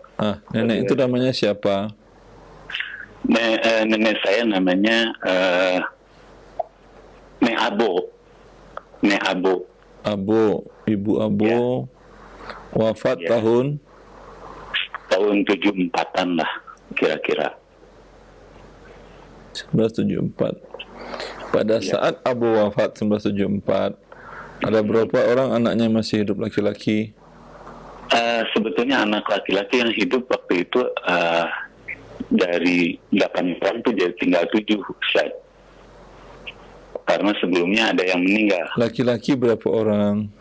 Nenek itu namanya siapa? Nenek saya namanya Nek Abo. Nek Abo. Abo, Ibu Abo. Ya. Wafat tahun 74-an lah, kira-kira. 1974. Pada saat Abu wafat 1974, ada berapa orang anaknya masih hidup laki-laki? Sebetulnya anak laki-laki yang hidup waktu itu dari 8 orang itu jadi tinggal 7, Ustaz. Karena sebelumnya ada yang meninggal. Laki-laki berapa orang?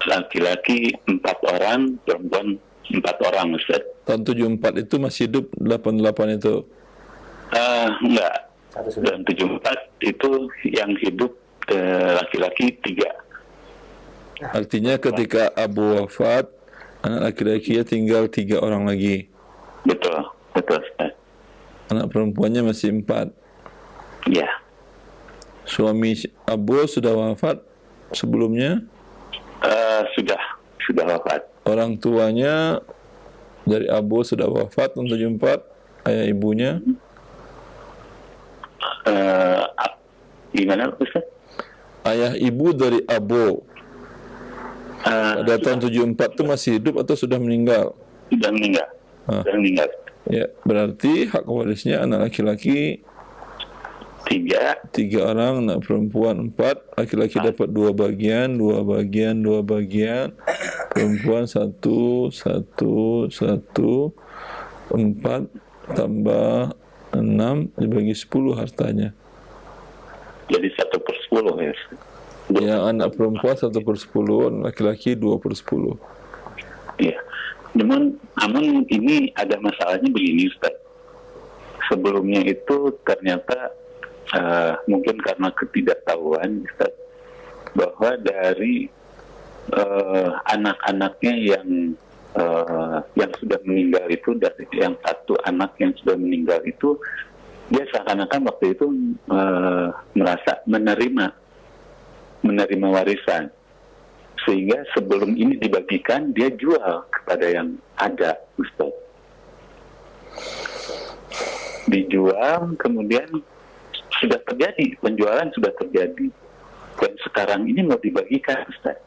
Laki-laki 4 orang, perempuan 4 orang, Ustaz. Tahun 74 itu masih hidup 88 itu? Enggak. Dan 74 itu yang hidup laki-laki 3. Artinya ketika Abu wafat, anak laki-lakinya tinggal 3 orang lagi. Betul, Ustaz. Anak perempuannya masih 4. Iya. Suami Abu sudah wafat sebelumnya? Sudah wafat. Orang tuanya dari Abu sudah wafat tahun 74, ayah ibunya? Gimana, Ustaz? Ayah ibu dari Abu pada tahun 74 itu masih hidup atau sudah meninggal? Sudah meninggal. Sudah meninggal. Ya, berarti hak warisnya anak laki-laki 3 orang, anak perempuan 4, laki-laki dapat 2 bagian, perempuan 1, 4 tambah 6 dibagi 10 hartanya. Jadi 1/10 ya. Yang anak perempuan 1/10, laki-laki 2/10. Iya. Namun ini ada masalahnya begini, Ustaz. Sebelumnya itu ternyata mungkin karena ketidaktahuan, Ustaz, bahwa dari anak-anaknya yang sudah meninggal itu, dari yang 1 anak yang sudah meninggal itu, dia seakan-akan waktu itu merasa menerima warisan, sehingga sebelum ini dibagikan dia jual kepada yang ada, Ustaz. Dijual, kemudian sudah terjadi penjualan, dan sekarang ini mau dibagikan, Ustaz.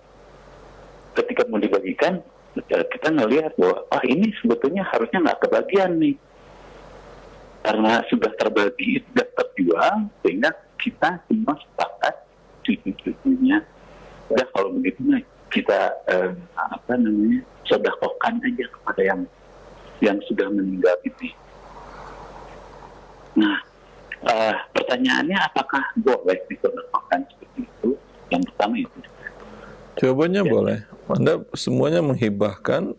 Ketika mau dibagikan, kita ngelihat bahwa ini sebetulnya harusnya nggak kebagian nih, karena sudah terbagi, sudah terjual, sehingga kita semua sepakat cucu-cucunya udah kalau begitu kita sedekahkan aja kepada yang sudah meninggal ini. Nah, pertanyaannya apakah boleh disedekahkan seperti itu? Yang pertama itu. Jawabannya boleh. Anda semuanya menghibahkan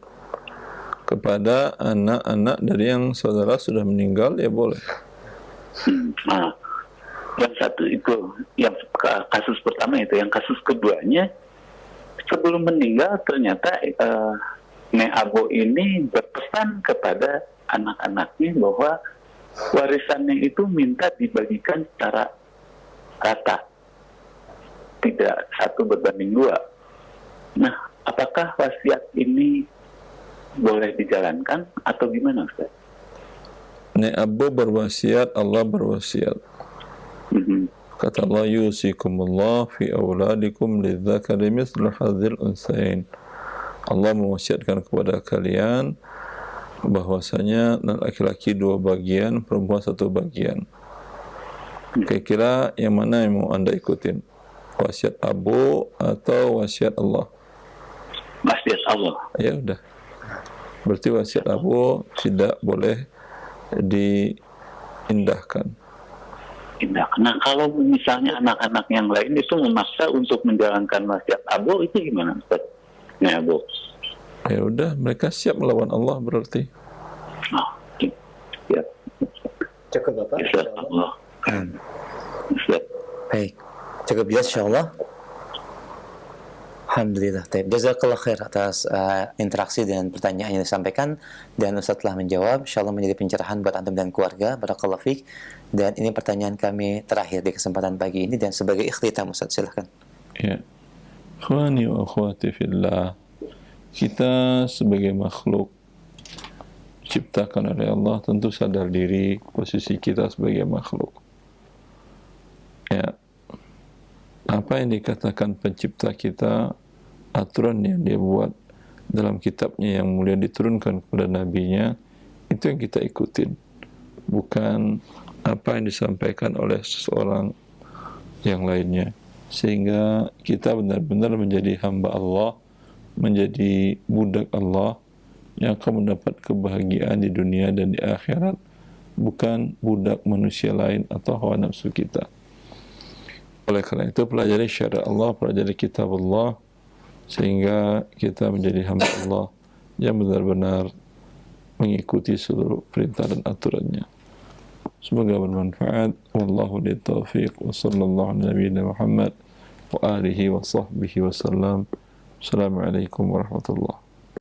kepada anak-anak dari yang saudara sudah meninggal, ya boleh. Nah, yang satu itu, yang kasus pertama itu. Yang kasus keduanya, sebelum meninggal ternyata Nek Abo ini berpesan kepada anak-anaknya bahwa warisannya itu minta dibagikan secara rata, tidak 1/2. Nah, apakah wasiat ini boleh dijalankan atau gimana, Ustaz? Nek Abo berwasiat, Allah berwasiat. Kata Allah, yusikumullah fi auladikum lidzakari mithlu hadzal unsayain. Allah mewasiatkan kepada kalian bahwasanya laki-laki 2 bagian, perempuan 1 bagian. Kira-kira yang mana yang mau Anda ikutin? Wasiat Abu atau wasiat Allah? Wasiat Allah. Ya udah. Berarti wasiat Abu tidak boleh diindahkan. Nah, kalau misalnya anak-anak yang lain itu memaksa untuk menjalankan wasiat Abu, itu gimana, Ustaz? Ya, Bu. Ya udah, mereka siap melawan Allah berarti. Oh, ya. Cukup Bapak. Insyaallah. Baik, cukup jelas insyaallah. Alhamdulillah. Jazakallah khair atas interaksi dan pertanyaan yang disampaikan, dan Ustaz telah menjawab. Insyaallah menjadi pencerahan buat antum dan keluarga. Barakallahu fiik. Dan ini pertanyaan kami terakhir di kesempatan pagi ini, dan sebagai ikhtitam Ustaz silahkan. Ya. Ikhwani wa akhwati fillah, kita sebagai makhluk diciptakan oleh Allah tentu sadar diri posisi kita sebagai makhluk. Ya, apa yang dikatakan pencipta kita, aturan yang dia buat dalam kitabnya yang mulia diturunkan kepada nabinya, itu yang kita ikutin, bukan apa yang disampaikan oleh seseorang yang lainnya. Sehingga kita benar-benar menjadi hamba Allah, menjadi budak Allah yang akan mendapat kebahagiaan di dunia dan di akhirat, bukan budak manusia lain atau hawa nafsu kita. Oleh karena itu, pelajari syariat Allah, pelajari kitab Allah, sehingga kita menjadi hamba Allah yang benar-benar mengikuti seluruh perintah dan aturannya. Semoga bermanfaat. Wallahu li taufiq wa sallallahu ala nabiyina Muhammad wa alihi wa sahbihi wa sallam. Assalamualaikum warahmatullahi